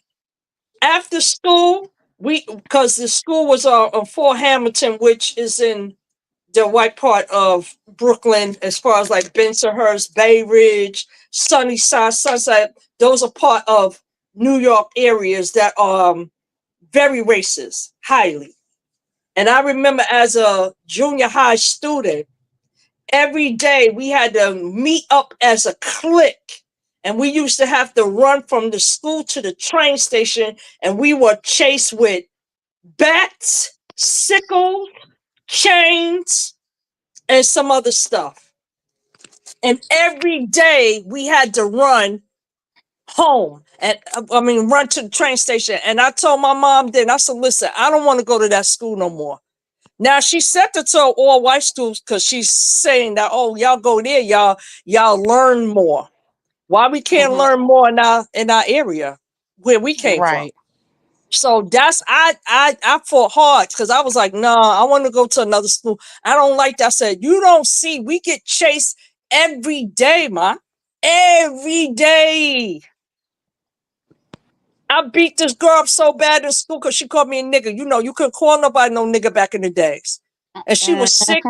after school, we because the school was on Fort Hamilton, which is in the white part of Brooklyn, as far as like Bensonhurst, Bay Ridge, Sunnyside, Sunset. Those are part of New York areas that are very racist, highly. And I remember as a junior high student, every day we had to meet up as a clique. And we used to have to run from the school to the train station, and we were chased with bats, sickles, chains, and some other stuff. And every day we had to run home and I mean run to the train station. And I told my mom then, I said, listen, I don't want to go to that school no more. Now she sent it to all white schools because she's saying that, oh, y'all go there, y'all learn more. Why we can't Mhm. learn more in our area where we came from? Right. So that's I fought hard because I was like, no, I want to go to another school. I don't like that. I said, you don't see, we get chased every day, man. Every day. I beat this girl up so bad in school because she called me a nigga. You know, you couldn't call nobody no nigga back in the days. And she was Mhm.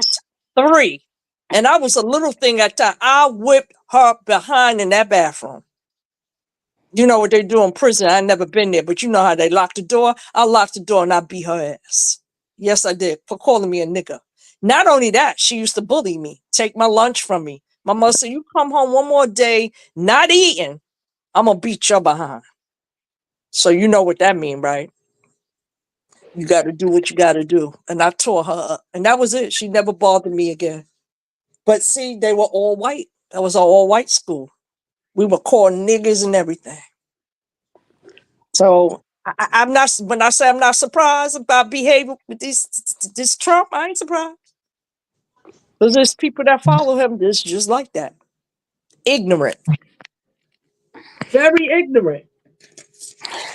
6'3". And I was a little thing at that. I whipped her behind in that bathroom. You know what they do in prison. I never been there, but you know how they lock the door. I locked the door and I beat her ass. Yes, I did, for calling me a nigga. Not only that, she used to bully me, take my lunch from me. My mother said, you come home one more day not eating, I'm gonna beat your behind. So you know what that mean, right? You gotta do what you gotta do. And I tore her up. And that was it. She never bothered me again. But see, they were all white. That was an all white school. We were called niggas and everything. So I'm not. When I say I'm not surprised about behavior with this Trump, I ain't surprised because there's people that follow him that's just like that, ignorant, very ignorant.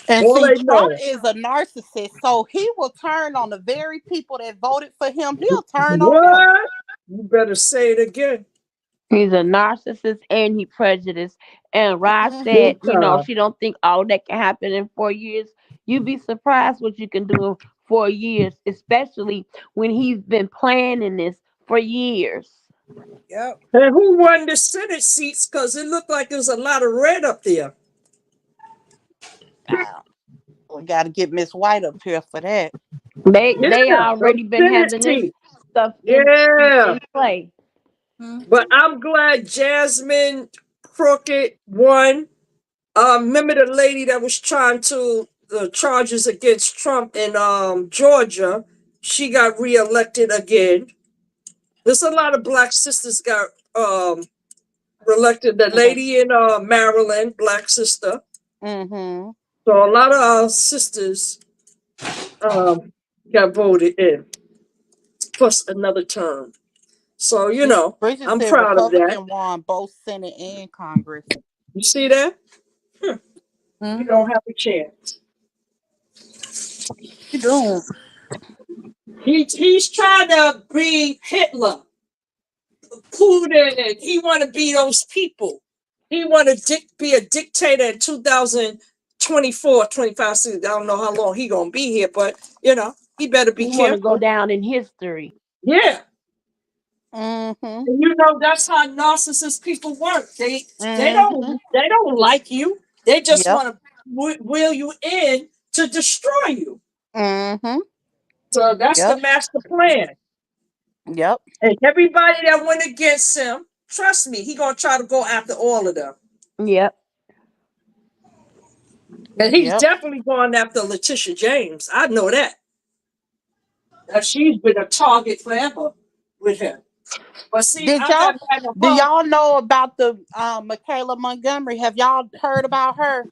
And All see, they Trump know. is a narcissist, so he will turn on the very people that voted for him. He'll turn on them. What? You better say it again. He's a narcissist and he prejudiced. And Rod Mhm. said, Big you know, time. she don't think all that can happen in 4 years. You'd be surprised what you can do in 4 years, especially when he's been planning this for years. Yep. And who won the Senate seats? Because it looked like there's a lot of red up there. Ah, we got to get Miss White up here for that. They Yeah, those already been Senate having this seats. stuff Yeah. in play. Hmm. But I'm glad Jasmine Crooked won. Remember the lady that was trying to the charges against Trump in Georgia? She got reelected again. There's a lot of black sisters got reelected. The lady in Maryland, black sister. Mm-hmm. So a lot of our sisters um, got voted in for another term. So Bridget I'm said proud of that. Republican won both Senate and Congress. You see that? You Mm-hmm. don't have a chance. You doing? He's trying to be Hitler, Putin, and he want to be those people. He want to be a dictator in 2024, 25. I don't know how long he gonna be here, but he better be He want to go careful. down in history. Yeah, Mm-hmm. and that's how narcissist people work. They Mm-hmm. don't like you. They just Yep. want to will you in to destroy you. Mm-hmm. So that's the Yep. master plan. Yep. And everybody that went against him, trust me, he gonna try to go after all of them. Yep. And he's Yep. definitely going after Letitia James. I know that. That she's been a target forever with him. But see, Did I y'all got mad at do her. y'all know about the Michaela Montgomery? Have y'all heard about her?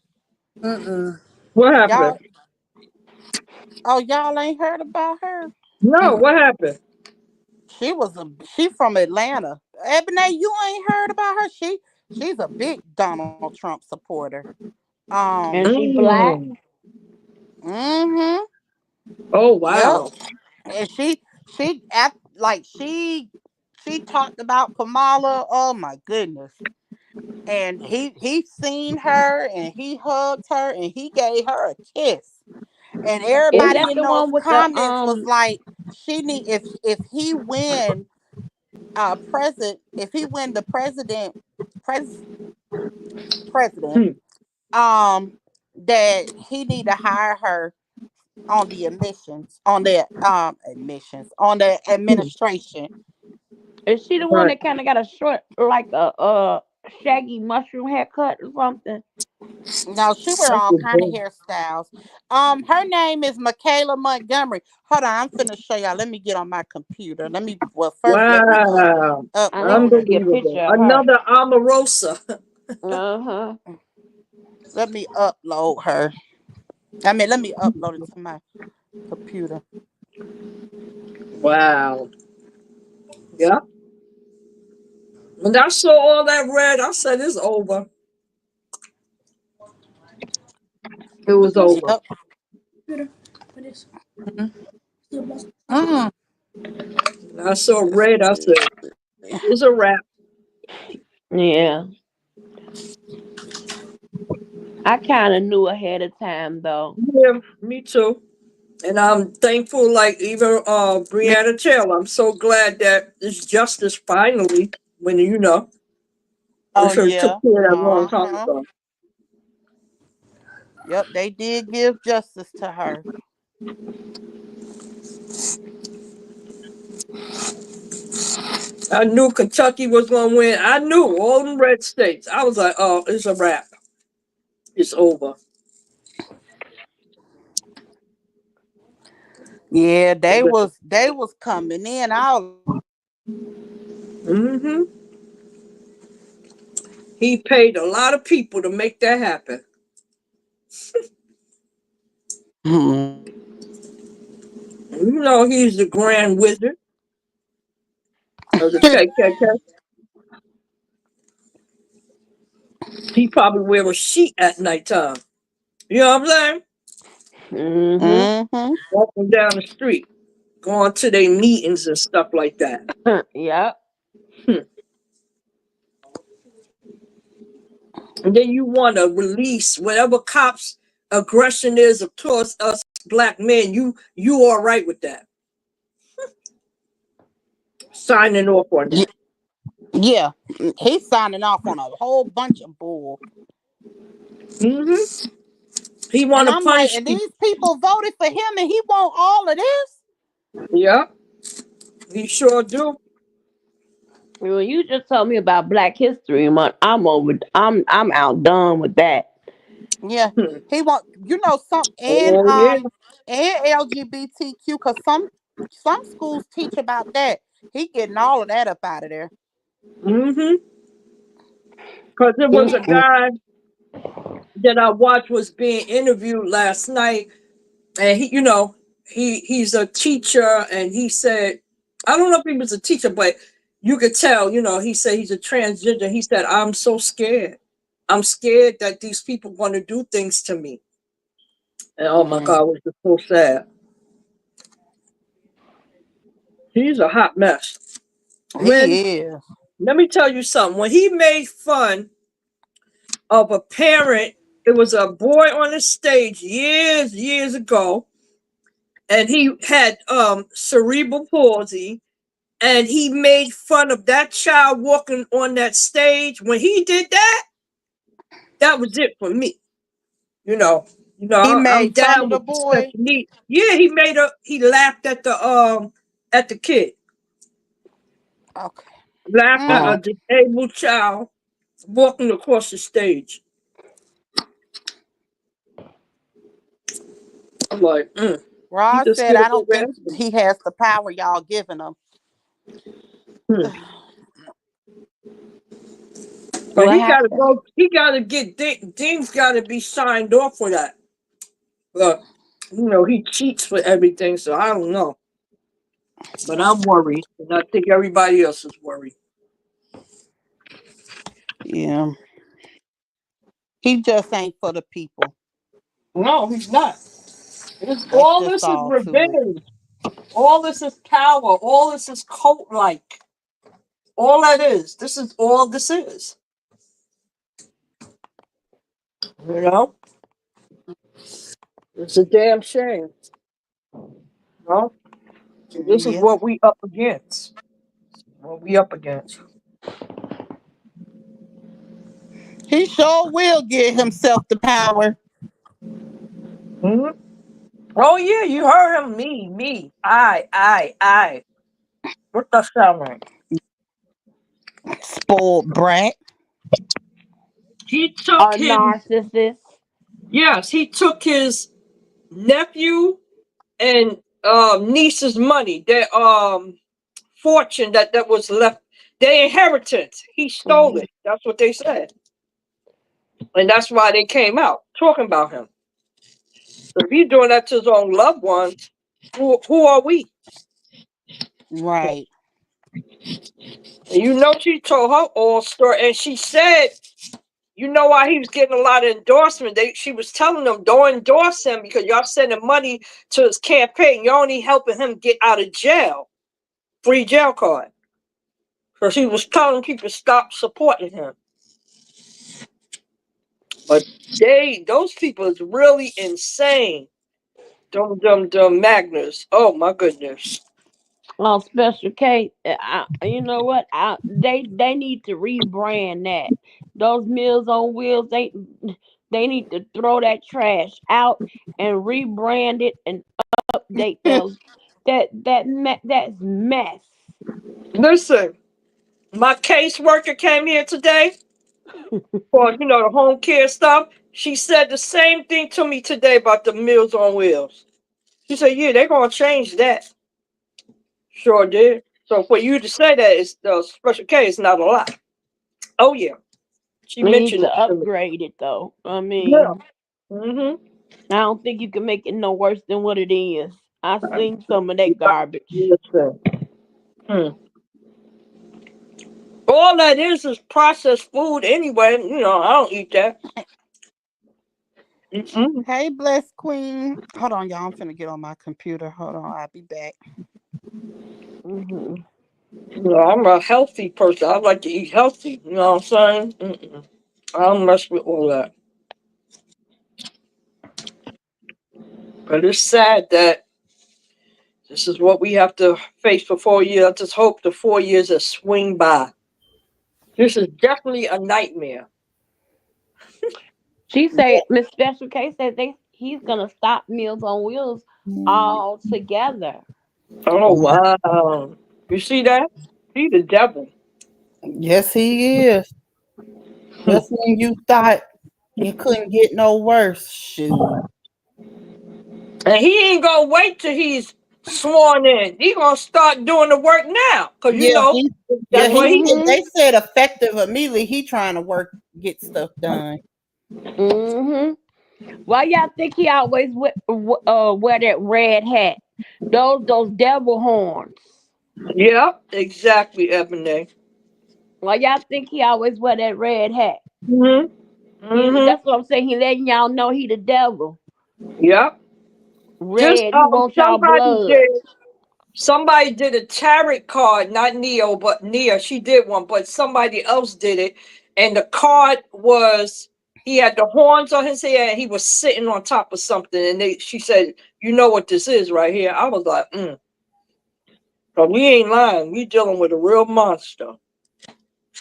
Mm-mm. What happened? Y'all y'all ain't heard about her? No, Mm-mm. what happened? She from Atlanta. Ebony, you ain't heard about her? She's a big Donald Trump supporter. Um, And she black. Mm. mm-hmm. Oh Yep. wow. And she act like she talked about Kamala. Oh my goodness. And he seen her and he hugged her and he gave her a kiss. And Is everybody that in the those one with the comments was like, she need if he win if he win the pres president, Hmm. um that he need to hire her on the admissions on the Hmm. administration. is she the one Right. that kind of got a short like a shaggy mushroom haircut or something? No, she wear That's all the kind of thing. hairstyles. Her name is Michaela Montgomery. Hold on, I'm finna show y'all. Let me get on my computer. First let me Wow. I need upload to her. see a Unbelievable. picture of her. Another Omarosa. Uh huh. Let me upload her. I mean, let me upload it to my computer. Wow. Yeah. When I saw all that red, I said it's over. It was over. Yep. Mm-mm. I saw Let's red. I see. said it's a wrap. Yeah. I kind of knew ahead of time though. Yeah, me too. And I'm thankful, like even Breonna Taylor. I'm so glad that it's justice finally. When it Oh should have took yeah. care of that a long time Uh-huh. ago. Yep, they did give justice to her. I knew Kentucky was going to win. I knew all the red states. I was like, oh, it's a wrap. It's over. Yeah, they was coming in. I was like, Hmm. He paid a lot of people to make that happen. He's the grand wizard of the KKK. He probably wear a sheet at nighttime. You know what I'm saying? Mhm. mm-hmm. Walking down the street, going to their meetings and stuff like that. Yep. Hmm. And then you want to release whatever cops' aggression is towards us black men. You all right with that? Signing off on that. Yeah, he's signing off on a whole bunch of bull. Hmm. He want And to I'm like, punish and people. these people voted for him and he want all of this? Yeah, he sure do. Well, you just told me about Black History Month. I'm over. I'm outdone with that. Yeah. Hmm. He want some Oh yeah. and LGBTQ because some schools teach about that. He getting all of that up out of there. Hmm. Because there was a Mm-mm. guy that I watched was being interviewed last night, and he's a teacher, and he said, I don't know if he was a teacher, but you could tell, he said he's a transgender. He said, I'm so scared. I'm scared that these people want to do things to me. And oh my Mm, God, it was just so sad. He's a hot mess. When he is. Let me tell you something. When he made fun of a parent, it was a boy on the stage years ago, and he had cerebral palsy, and he made fun of that child walking on that stage. When he did that, that was it for me. You know, He I'm made fun down of the with the boy. special needs. Yeah, he laughed at the kid, Okay. laughed at Mm, Oh, a disabled child walking across the stage. I'm like, he Rod just said, scared I for don't think everything. he has the power y'all giving him. Hmm. But what he gotta happened? go. He gotta get Dean's gotta be signed off for that. But he cheats for everything, so I don't know. But I'm worried, and I think everybody else is worried. Yeah. He just ain't for the people. No, he's not. That's All just this is all to it. revenge. All this is power. All this is cult like. All that is. This is all this is. You know? It's a damn shame. No? So this is Yeah. what we up against. What we up against. He sure will give himself the power. Hmm. Oh yeah, you heard him. Me. I. What that sound like? Spoiled brat. He took A his narcissist. Yes, he took his nephew and niece's money, their fortune that was left, their inheritance. He stole Mhm. it. That's what they said. And that's why they came out talking about him. So if he's doing that to his own loved ones, who are we? Right. And she told her all story, and she said, why he was getting a lot of endorsement. She was telling them, don't endorse him because y'all sending money to his campaign. You're only helping him get out of jail, free jail card. So she was telling people stop supporting him. But those people is really insane. Dumb Magnus. Oh my goodness. On special case, you know what? They need to rebrand that. Those Meals on Wheels, they need to throw that trash out and rebrand it and update those. That's mess. Listen, my caseworker came here today for the home care stuff. She said the same thing to me today about the Meals on Wheels. She said, "Yeah, they're gonna change that." Sure did. So for you to say that is the special case, not a lot. Oh yeah, she We need mentioned to it to me. upgrade it though. I Yeah. mean, Mm-hmm. I don't think you can make it no worse than what it is. I seen some of that garbage. Listen. Hmm. All that is processed food anyway. I don't eat that. Mm-mm. Hey, blessed queen. Hold on, y'all. I'm finna get on my computer. Hold on. I'll be back. Hmm. I'm a healthy person. I like to eat healthy. You know what I'm saying? Mm-mm. I don't mess with all that. But it's sad that this is what we have to face for 4 years. I just hope the 4 years will swing by. This is definitely a nightmare. She said Miss Special K said he's gonna stop Meals on Wheels altogether. Oh wow! You see that? He's the devil. Yes, he is. Hmm. Just when you thought it couldn't get no worse, shoot. And he ain't gonna wait till he's sworn in. He gonna start doing the work now, cause Yeah, he. Yeah, that's what he. he. Hmm. They said effective immediately. He trying to work, get stuff done. Hmm. Why y'all think he always wear that red hat? Those devil horns. Yeah, exactly, Ebony. Why y'all think he always wear that red hat? Hmm. Mm-hmm. That's what I'm saying. He letting y'all know he the devil. Yep. Just Red. He wants y'all somebody blood. did. Somebody did a tarot card, not Neo, but Nia. She did one, but somebody else did it. And the card was he had the horns on his head and he was sitting on top of something. And she said, "You know what this is right here?" I was like, "But we ain't lying. We dealing with a real monster."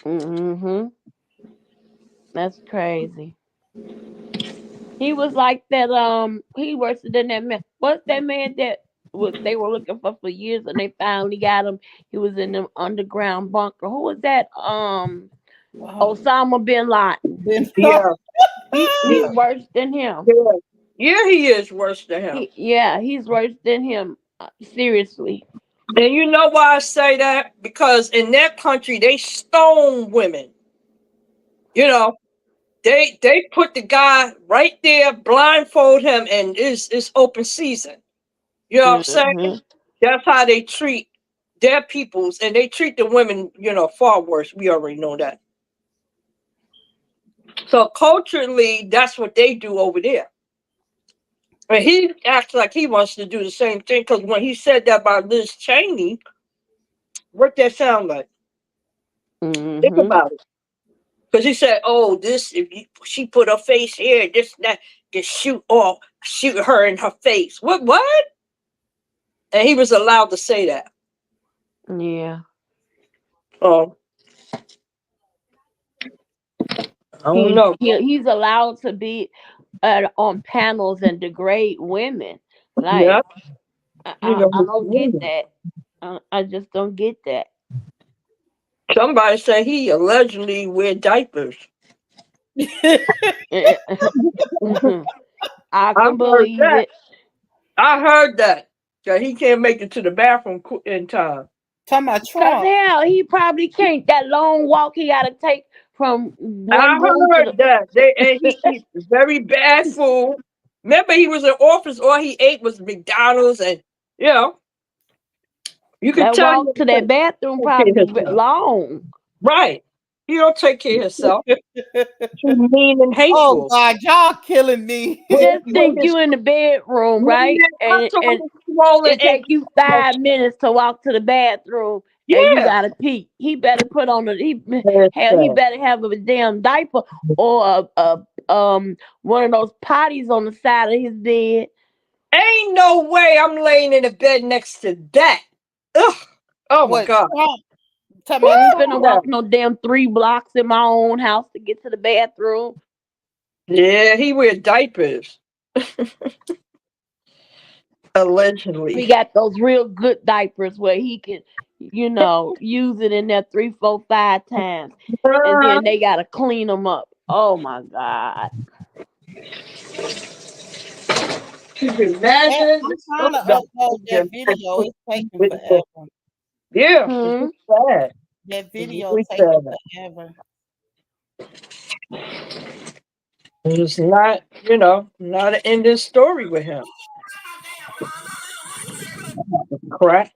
Mm-hmm. That's crazy. He was like that. He worse than that man. What's that man that was they were looking for years and they finally got him? He was in the underground bunker. Who was that? Osama bin Laden. Then Yeah, He's worse than him. yeah, yeah. He is worse than him. Yeah, he's worse than him. Seriously. And you know why I say that? Because in their country they stone women. You know, they put the guy right there, blindfold him, and it's open season. You know what I'm saying? Hmm. That's how they treat their peoples, and they treat the women, far worse. We already know that. So culturally, that's what they do over there. And he acts like he wants to do the same thing because when he said that about Liz Cheney, what that sound like? Think Hmm. about it. Because he said, "Oh, this if she put her face here, this that, just shoot her in her face." What? What? And he was allowed to say that. Yeah. Oh, I don't He, know. he he's allowed to be on panels and degrade women. Yeah, Like you know. I don't get that. I just don't get that. Somebody say he allegedly wear diapers. I I can heard believe that. it. I heard that. That he can't make it to the bathroom in time. Talking about Cause Trump. hell, he probably can't. That long walk he got to take from I one room to heard that. And he eats very bad food. Remember, he was in office. All he ate was McDonald's, and you know, you can that tell he walk to don't that bathroom take care probably of himself. long. Right? He don't take care of himself. Too mean and Oh hateful. God, y'all killing me. Just With think his you in the bedroom, when right? that muscle And was swollen it and take you 5 minutes to walk to the bathroom, and you yeah. gotta pee. He better put on a he Listen, better have a damn diaper or one of those potties on the side of his bed. ain't no way I'm laying in the bed next to that. Ugh. Oh my What god. Trump? Talking I about ain't finna Trump. Yeah. walk no damn 3 blocks in my own house to get to the bathroom. Yeah, he wear diapers. He Allegedly. got those real good diapers where he can, use it in there 3, 4, 5 times, and Uh, then they gotta clean them up. Oh my god. you can That, imagine I'm this trying stuff to that upload that video. It's taking with the forever. yeah, it's Hmm. just sad. That It's video really taking sad. forever. It's not, not an ending story with him. Crap.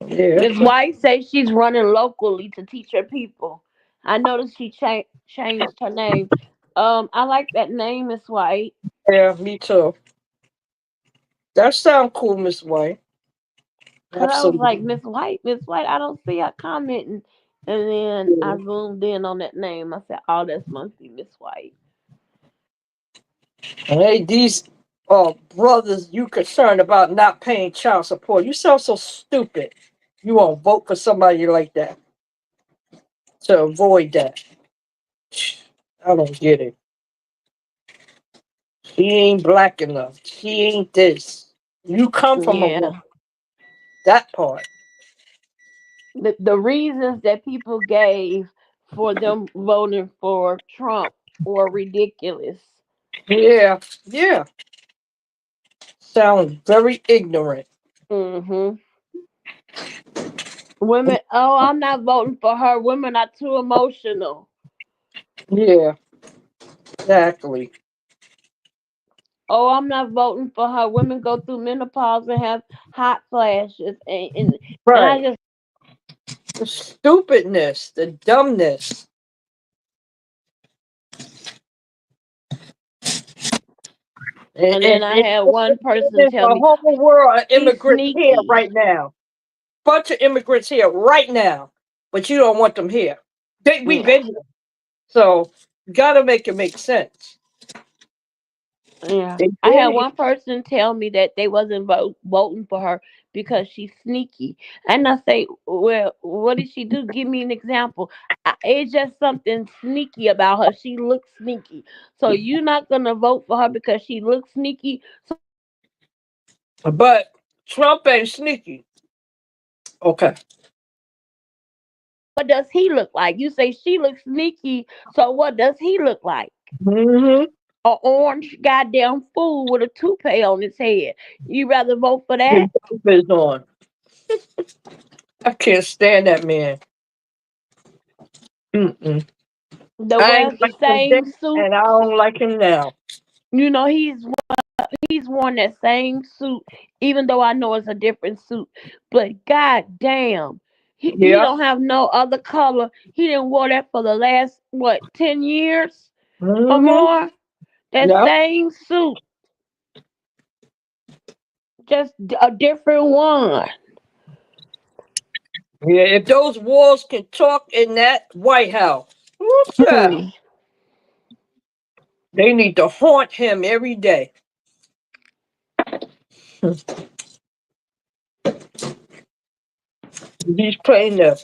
Yeah, Miss White says she's running locally to teach her people. I noticed she changed her name. I like that name, Miss White. yeah, me too. That sound cool, Miss White. Cause I was Absolutely. like, Miss White, I don't see her commenting. And then I zoomed in on that name. I said, oh, that's must be Miss White. Hey, these brothers, you concerned about not paying child support. You sound so stupid. You won't vote for somebody like that to avoid that. I don't get it. She ain't black enough. She ain't this. You come from a woman. Yeah. That part. The reasons that people gave for them voting for Trump were ridiculous. Yeah, yeah. Sounds very ignorant. Hmm. Women, oh, I'm not voting for her. Women are too emotional. Yeah, exactly. Oh, I'm not voting for her. Women go through menopause and have hot flashes, and I Right. just The stupidness, the dumbness. And, And and, then I and had one person there's tell a me whole world of she's immigrants here sneaky. right now. Bunch of immigrants here right now, but you don't want them here. We've Yeah, been here, so gotta make it make sense. yeah. They've I had been here. one person tell me that they wasn't voting for her because she's sneaky. And I say, well, what did she do? Give me an example. It's just something sneaky about her. She looks sneaky. So you're not gonna vote for her because she looks sneaky. So But Trump ain't sneaky. Okay. what does he look like? You say she looks sneaky. So what does he look like? Mm-hmm. A orange goddamn fool with a toupee on his head. You rather vote for His that? is on. I can't stand that man. Mm-mm. The I ain't wears the like him then, same suit. and I don't like him now. You know, he's worn that same suit, even though I know it's a different suit. But god damn, he Yeah. don't have no other color. He didn't wear that for the last what 10 years or Mm-hmm. more. That Yeah. same suit, just a different one. Yeah. If those walls can talk in that White House, what's that? Hmm. They need to haunt him every day. He's playing a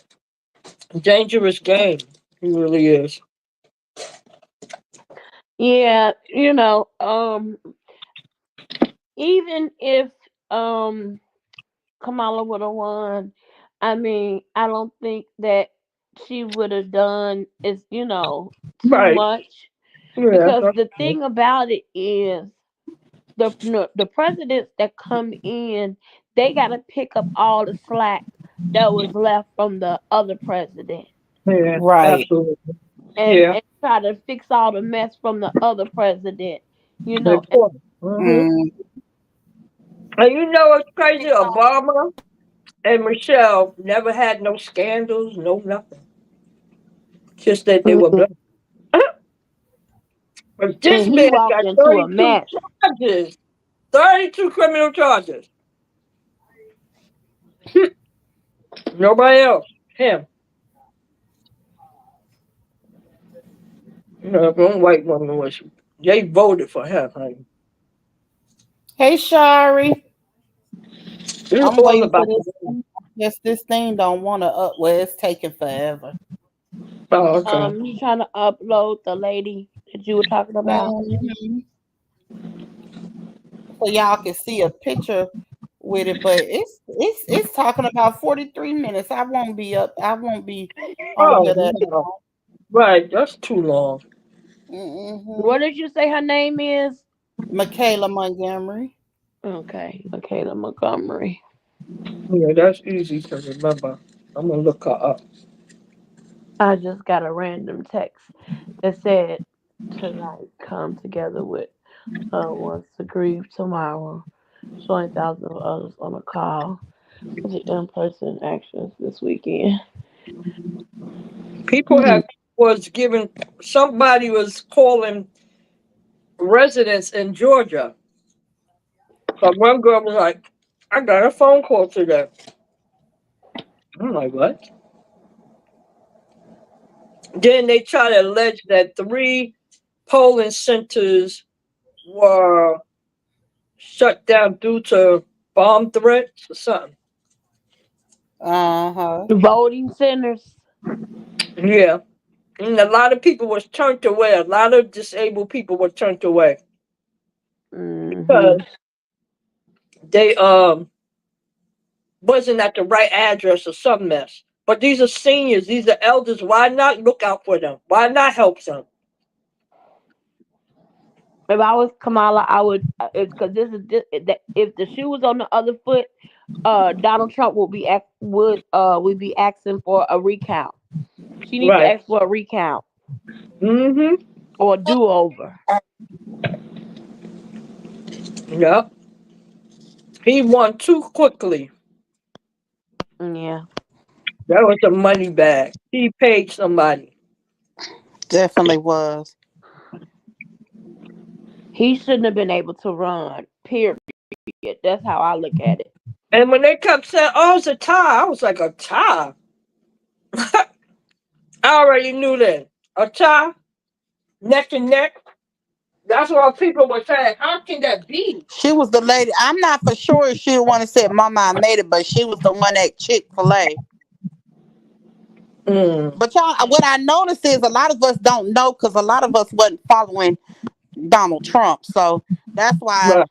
dangerous game. He really is. Yeah, even if um Kamala would have won, I mean, I don't think that she would have done is too Right. much, Yeah. because That's the true. thing about it is the presidents that come in, they got to pick up all the slack that was left from the other president, Yeah. Right. Absolutely. and Yeah. and try to fix all the mess from the other president, you know, and Important. Mm-hmm. Mm, And you know what's crazy? fix all. Obama and Michelle never had no scandals, no nothing. Just that they were Mhm. black. But this And he man walked got into a 32 mess. charges, 32 criminal charges. Nobody else. Him. You know, one white woman was, they voted for him, honey. hey, Shari. It's I'm all waiting about for the this. woman. Guess this thing don't want to up. Well, it's taking forever. Oh, okay. You trying to upload the lady that you were talking about? Mhm. So y'all can see a picture with it, but it's talking about 43 minutes. I won't be up. I won't be on Oh, here that no. Right. That's too long. What long. did you say her name is? Michaela Montgomery. Okay, Michaela Montgomery. Yeah, that's easy to remember. I'm going to look her up. I just got a random text that said tonight come together with wants to grieve tomorrow. 20,000 of others on a call for the in-person actions this weekend. People Hmm. have was given, somebody was calling residents in Georgia. So one girl was like, I got a phone call today. I'm like, what? Then they try to allege that three polling centers were shut down due to bomb threats or something. Uh-huh. Voting centers. Yeah. And a lot of people was turned away. A lot of disabled people were turned away Hmm. because they wasn't at the right address or some mess. But these are seniors, these are elders. Why not look out for them? Why not help them? If I was Kamala, I would, because if the shoe was on the other foot, Donald Trump would be asking for a recount. She needs to Right. ask for a recount Mm-hmm. or a do over. Yep. He won too quickly. Yeah. That was a money bag. He paid somebody. Definitely was. He shouldn't have been able to run. Period. That's how I look at it. And when they kept saying, "Oh, it's a tie," I was like, "A tie?" I already knew that. A tie, neck and neck. That's what people were saying. How can that be? She was the lady. I'm not for sure if she the one that said Mama I made it, but she was the one at Chick-fil-A. Mm, But y'all, what I noticed is a lot of us don't know because a lot of us wasn't following Donald Trump. So that's why right,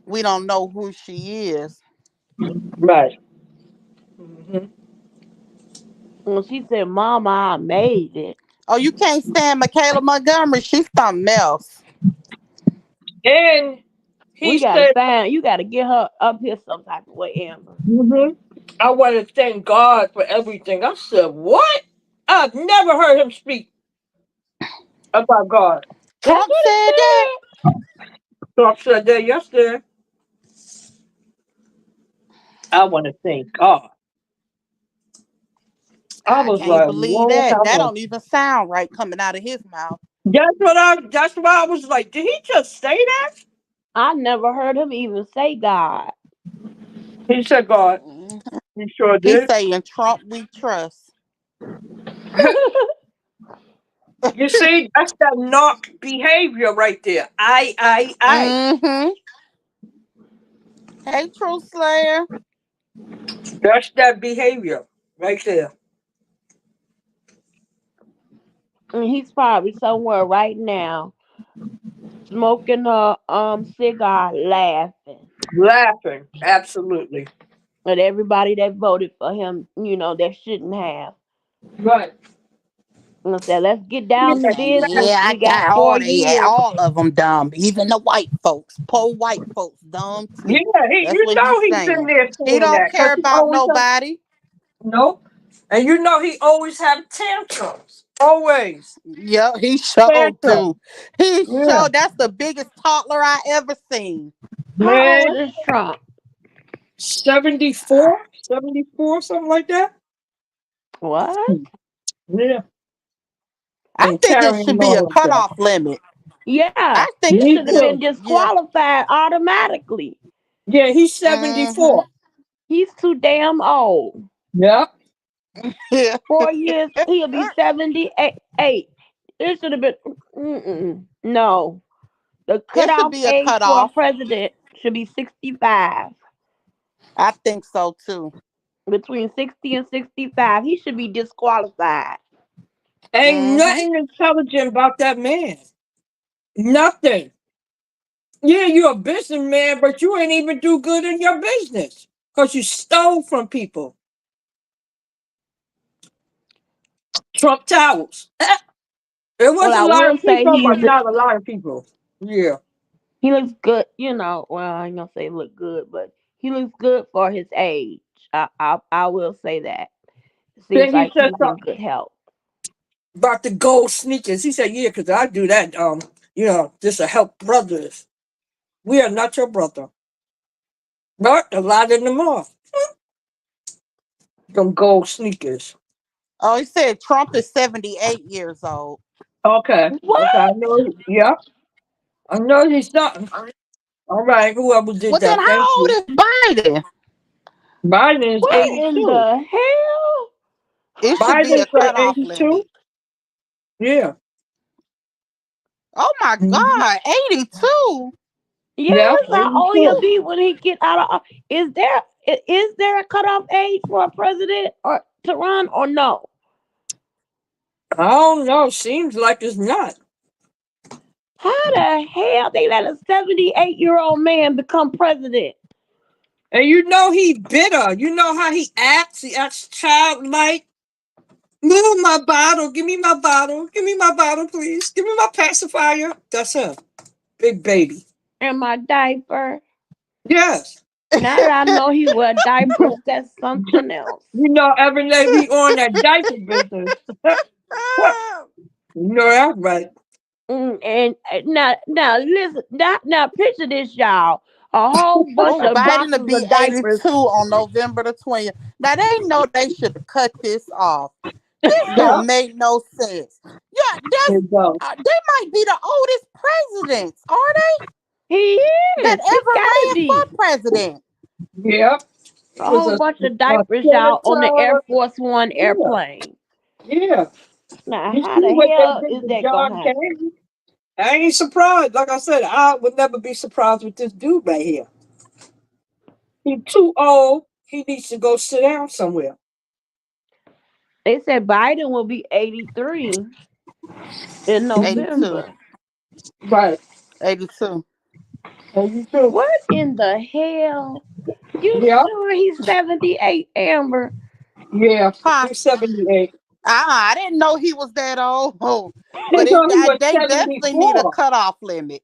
we don't know who she is. right. Hmm. When she said, "Mama, I made it," Oh, you can't stand Michaela Montgomery. She's something else. And he we gotta said, find. You gotta get her up here some type of way, Amber. hmm, "I want to thank God for everything." I said, "What?" I've never heard him speak about God. That's Trump what he said that. said. Trump said that yesterday. I want to thank God. I I was can't like, believe Lord, that. have That mercy. don't even sound right coming out of his mouth. That's why I was like, did he just say that? I never heard him even say God. He said God. Mhm. He sure He's did. saying Trump we trust. You see, that's that knock behavior right there. I. Mm-hmm. Hey, Truth Slayer. That's that behavior right there. And he's probably somewhere right now, smoking a cigar, laughing Laughing. Absolutely. at everybody that voted for him. That shouldn't have. Right. And said, "Let's get Yeah, down to yeah. business. Yeah, I We got got 4 years." all of them dumb. Even the white folks, poor white folks, dumb too. Yeah, That's you what know he's he's in saying. there He saying don't that because care he about always has, nobody. nope. And you know he always have tantrums. Always. Yeah, he showed Tantrums. too. He Yeah. showed. That's the biggest toddler I ever seen. How Man, old is Trump? 74, 74, something like that. What? Yeah. I And think it carrying should be a on himself. cutoff limit. Yeah, I think he it Me should should have be a been too. yeah. disqualified automatically. Yeah, he's Mm-hmm. 74. He's too damn old. Yeah. Yeah. 4 years, he'll be 78. It should have been. No. The It should cutoff be a age for a cutoff. president should be 65. I think so too. Between 60 and 65, he should be disqualified. Ain't Mm-hmm. nothing intelligent about that man. Nothing. Yeah, you're a businessman, but you ain't even do good in your business because you stole from people. Trump Towers. It was Well, a I lot will of say people, but not a lot of people. Yeah. he looks good. Well, I ain't gonna say look good, but he looks good for his age. I will say that. It seems Then he like said he's in something good health. about the gold sneakers. He said, yeah, because I do that, just to help brothers. We are not your brother. But a lot of them are. Them gold sneakers. Oh, he said Trump is 78 years old. Okay. Okay, I What? know. Yeah. I know he's not. All right, whoever did Well, then that, thank how old you. is Biden? Biden is What in 82. the hell? It should be a Biden's like cutoff 82. limit. Yeah. Oh my Mhm. God, 82. Yeah, Yeah, that's how old he'll 82. be when he get out of. Is there a cutoff age for a president or to run or no? I don't know. Seems like it's not. How the hell they let a 78-year-old man become president? And you know he bitter. You know how he acts? He acts childlike. Move my bottle. Give me my bottle. Give me my bottle, please. Give me my pacifier. That's him. Big baby. In my diaper. Yes. Now that I know he wear diapers, that's something else. You know, every day he on that diaper business. You know that's right. And now listen, now picture this, y'all. A whole bunch Oh, of Biden to boxes be of diapers. 82 on November the 20th. Now they know they should have cut this off. This Yeah, don't make no sense. Yeah, it does. they might be the oldest presidents, are they? He That is. He ever gotta ran for be. president. Yeah, he A was whole a, bunch of a diapers, y'all, on the Air senator. Force One Yeah, airplane. yeah. Now, You see how the what they hell did is to that John gonna happen? Kerry? I ain't surprised. Like I said, I would never be surprised with this dude right here. He's too old. He needs to go sit down somewhere. They said Biden will be 83 in 82. November. Right. 82. And you too. What in the hell? You Yeah, sure he's 78, Amber? yeah. Huh? He's 78. I didn't know he was that old. Oh, He but thought he was they definitely need a 74. cutoff limit.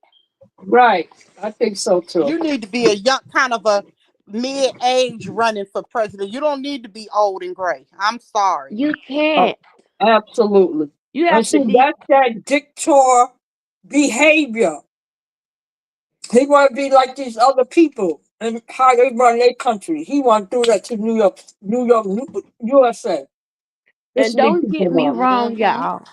Right. I think so too. You need to be a young, kind of a mid-age running for president. You don't need to be old and gray. I'm sorry. You Oh, can't. absolutely. You And have to see, be. that's that dictator behavior. He want to be like these other people and how they run their country. He want to do that to USA. And This is what don't people get me want. wrong, Mm-hmm. y'all.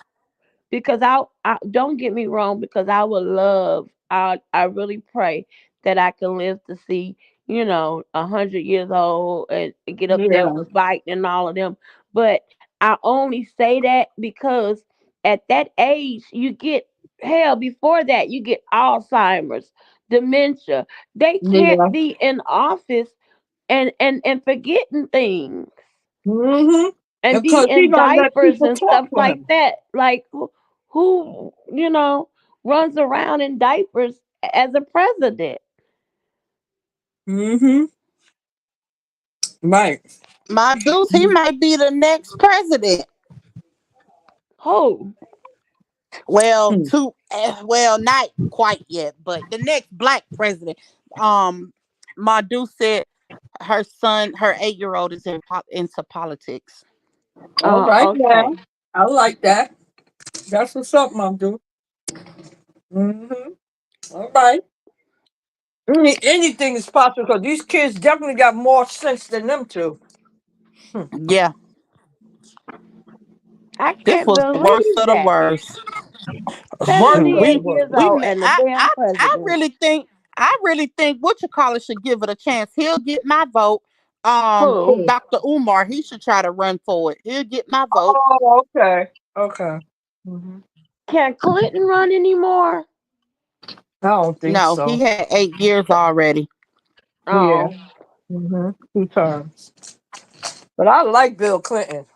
Because I don't get me wrong, because I would love, I really pray that I can live to see, 100 years old, and get up there Yeah. with Biden and all of them. But I only say that because at that age you get, hell, before that you get Alzheimer's, dementia. They can't Yeah. be in office and forgetting things Mm-hmm. and be Because he in gonna let diapers people and talk stuff for like him. that. Like who runs around in diapers as a president? Mm-hmm. Right. My dudes, he might be the next president. Who? Well, Hmm. well, not quite yet, but the next black president. Um, my dude said her 8-year old is into politics. All right now. Okay. I like that. That's what's up, Mom. Do. Mm-hmm. All right. Anything is possible because these kids definitely got more sense than them two. Hmm. Yeah, I this can't was the worst believe of the that. worst. But 78 we years we old ma- and a damn I president. really think what you call it should give it a chance. He'll get my vote. Who? Cool. Dr. Umar, he should try to run for it. He'll get my vote. Oh, okay. Okay. Hmm. Can Clinton run anymore? I don't think No, so. he had 8 years already. Yeah. Oh. Mm-hmm. 2 times. But I like Bill Clinton.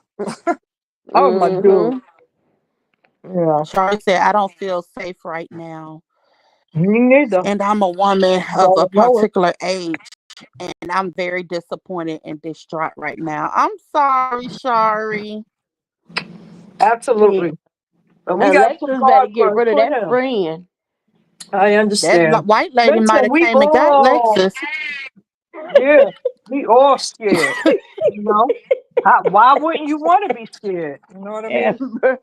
Oh, my dude. Mm-hmm. Yeah. Charlie said, I don't feel safe right now. Me neither. And I'm a woman of a Gotta know it. particular age. And I'm very disappointed and distraught right now. I'm sorry, Shari. Yeah. Absolutely. But we got to put Alexis better God get first rid of for that him. friend. I That understand. white lady might Listen, have we came and got all, Lexus. yeah, we all scared. You know? Why wouldn't you want to be scared? You know what I mean? Amber.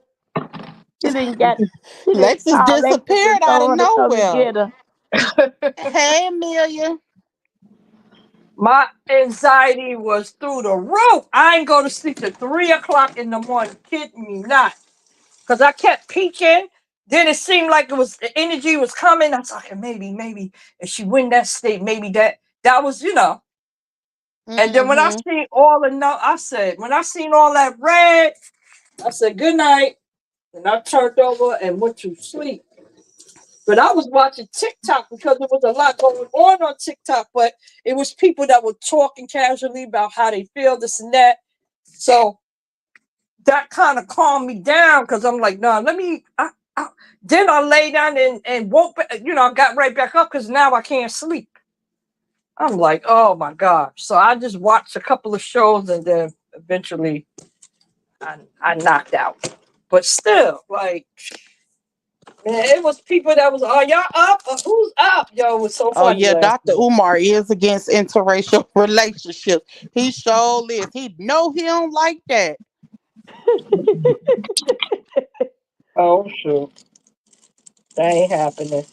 She didn't got she didn't Lexus call Lexus and disappeared out told of her to come and nowhere. get her. Hey, Amelia. My anxiety was through the roof. I ain't go to sleep at 3 o'clock in the morning. Kidding me not. Because I kept peeking. Then it seemed like it was the energy was coming. I was like, maybe, if she win that state, maybe that was. And then when I Mm-hmm. seen all the no, I said, when I seen all that red, I said, good night. And I turned over and went to sleep. But I was watching TikTok because there was a lot going on TikTok, but it was people that were talking casually about how they feel, this and that. So that kind of calmed me down because I'm like, no, let me. Then I lay down and woke back, I got right back up because now I can't sleep. I'm like, oh my gosh. So I just watched a couple of shows and then eventually I knocked out. But still, like, man, it was people that was, are y'all up? Or who's up? Yo, it was so Oh, funny yeah, last Dr. night. Umar is against interracial relationships. He sure is. He know he don't like that. Oh, shoot. That ain't happening.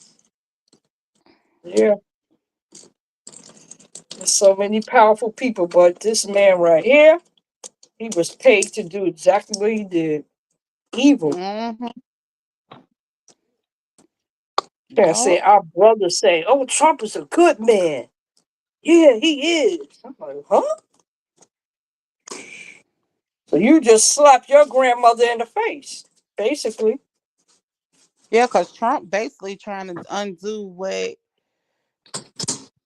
Yeah. So many powerful people, but this man right here, he was paid to do exactly what he did. Evil. Mm-hmm. Can't say Yup. our brothers say, "Oh, Trump is a good man." Yeah, he is. I'm like, huh? So you just slapped your grandmother in the face, basically. Yeah, because Trump basically trying to undo what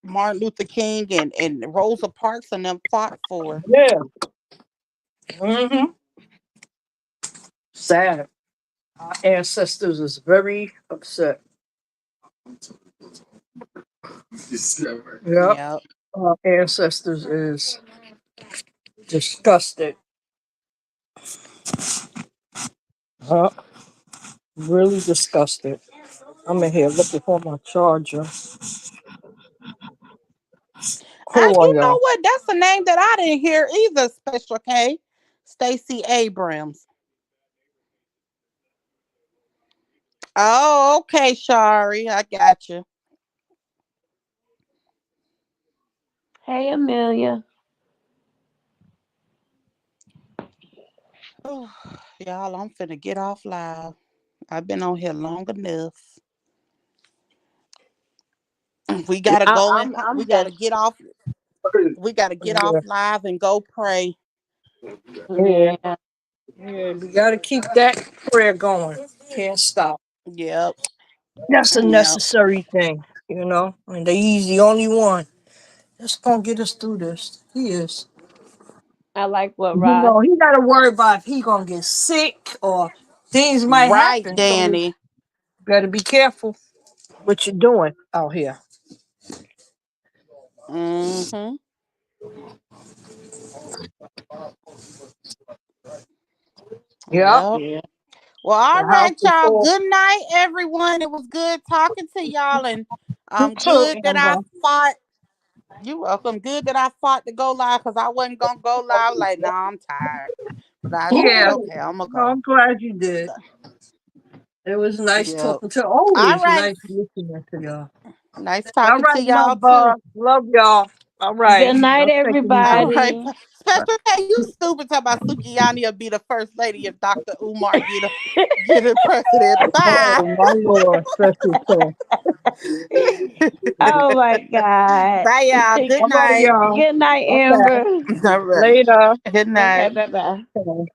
Martin Luther King and Rosa Parks and them fought for. Yeah. Mm-hmm. Sad. Our ancestors is very upset. Yep. Yep. Our ancestors is disgusted. Huh? Really disgusted. I'm in here looking for my charger. Hold on, You know y'all. what? That's a name that I didn't hear either, Special K. Stacey Abrams. Oh, okay, Shari. I got you. Hey, Amelia. Y'all, I'm finna get off live. I've been on here long enough. We gotta go and I'm we gotta just get off. We gotta get off Yeah. live and go pray. Yeah. yeah. Yeah. We gotta keep that prayer going. Can't stop. Yep. That's a Yep. necessary thing, you know. And he's the only one that's gonna get us through this. He is. I like what You Rod. know, he gotta worry about if he gonna get sick or things might Right, happen. So you Danny. better be careful what you're doing out here. Mm-hmm. Yep. Yep. Yeah. Well, The all house right, is y'all. full. Good night, everyone. It was good talking to y'all, and You too, good that I Amber. fought. You welcome. Good that I fought to go live because I wasn't gonna go live. Like, nah, I'm tired. But I said, Yeah. okay, I'm gonna No, go. I'm glad you did. It was nice Yep. talking to All always right. nice listening to y'all. Nice All talking right, to my y'all too. bug. Love y'all. All right. Good night, Y'all take it All easy. right. everybody. Special K, you stupid talking about Sukiyani will be the first lady if Dr. Umar get a president. Bye. Oh my Lord, special K. Oh my God. Bye, y'all. Good All right, night. y'all. Good night, Okay. Amber. All right. Later. Good Okay, night. bye bye. Okay.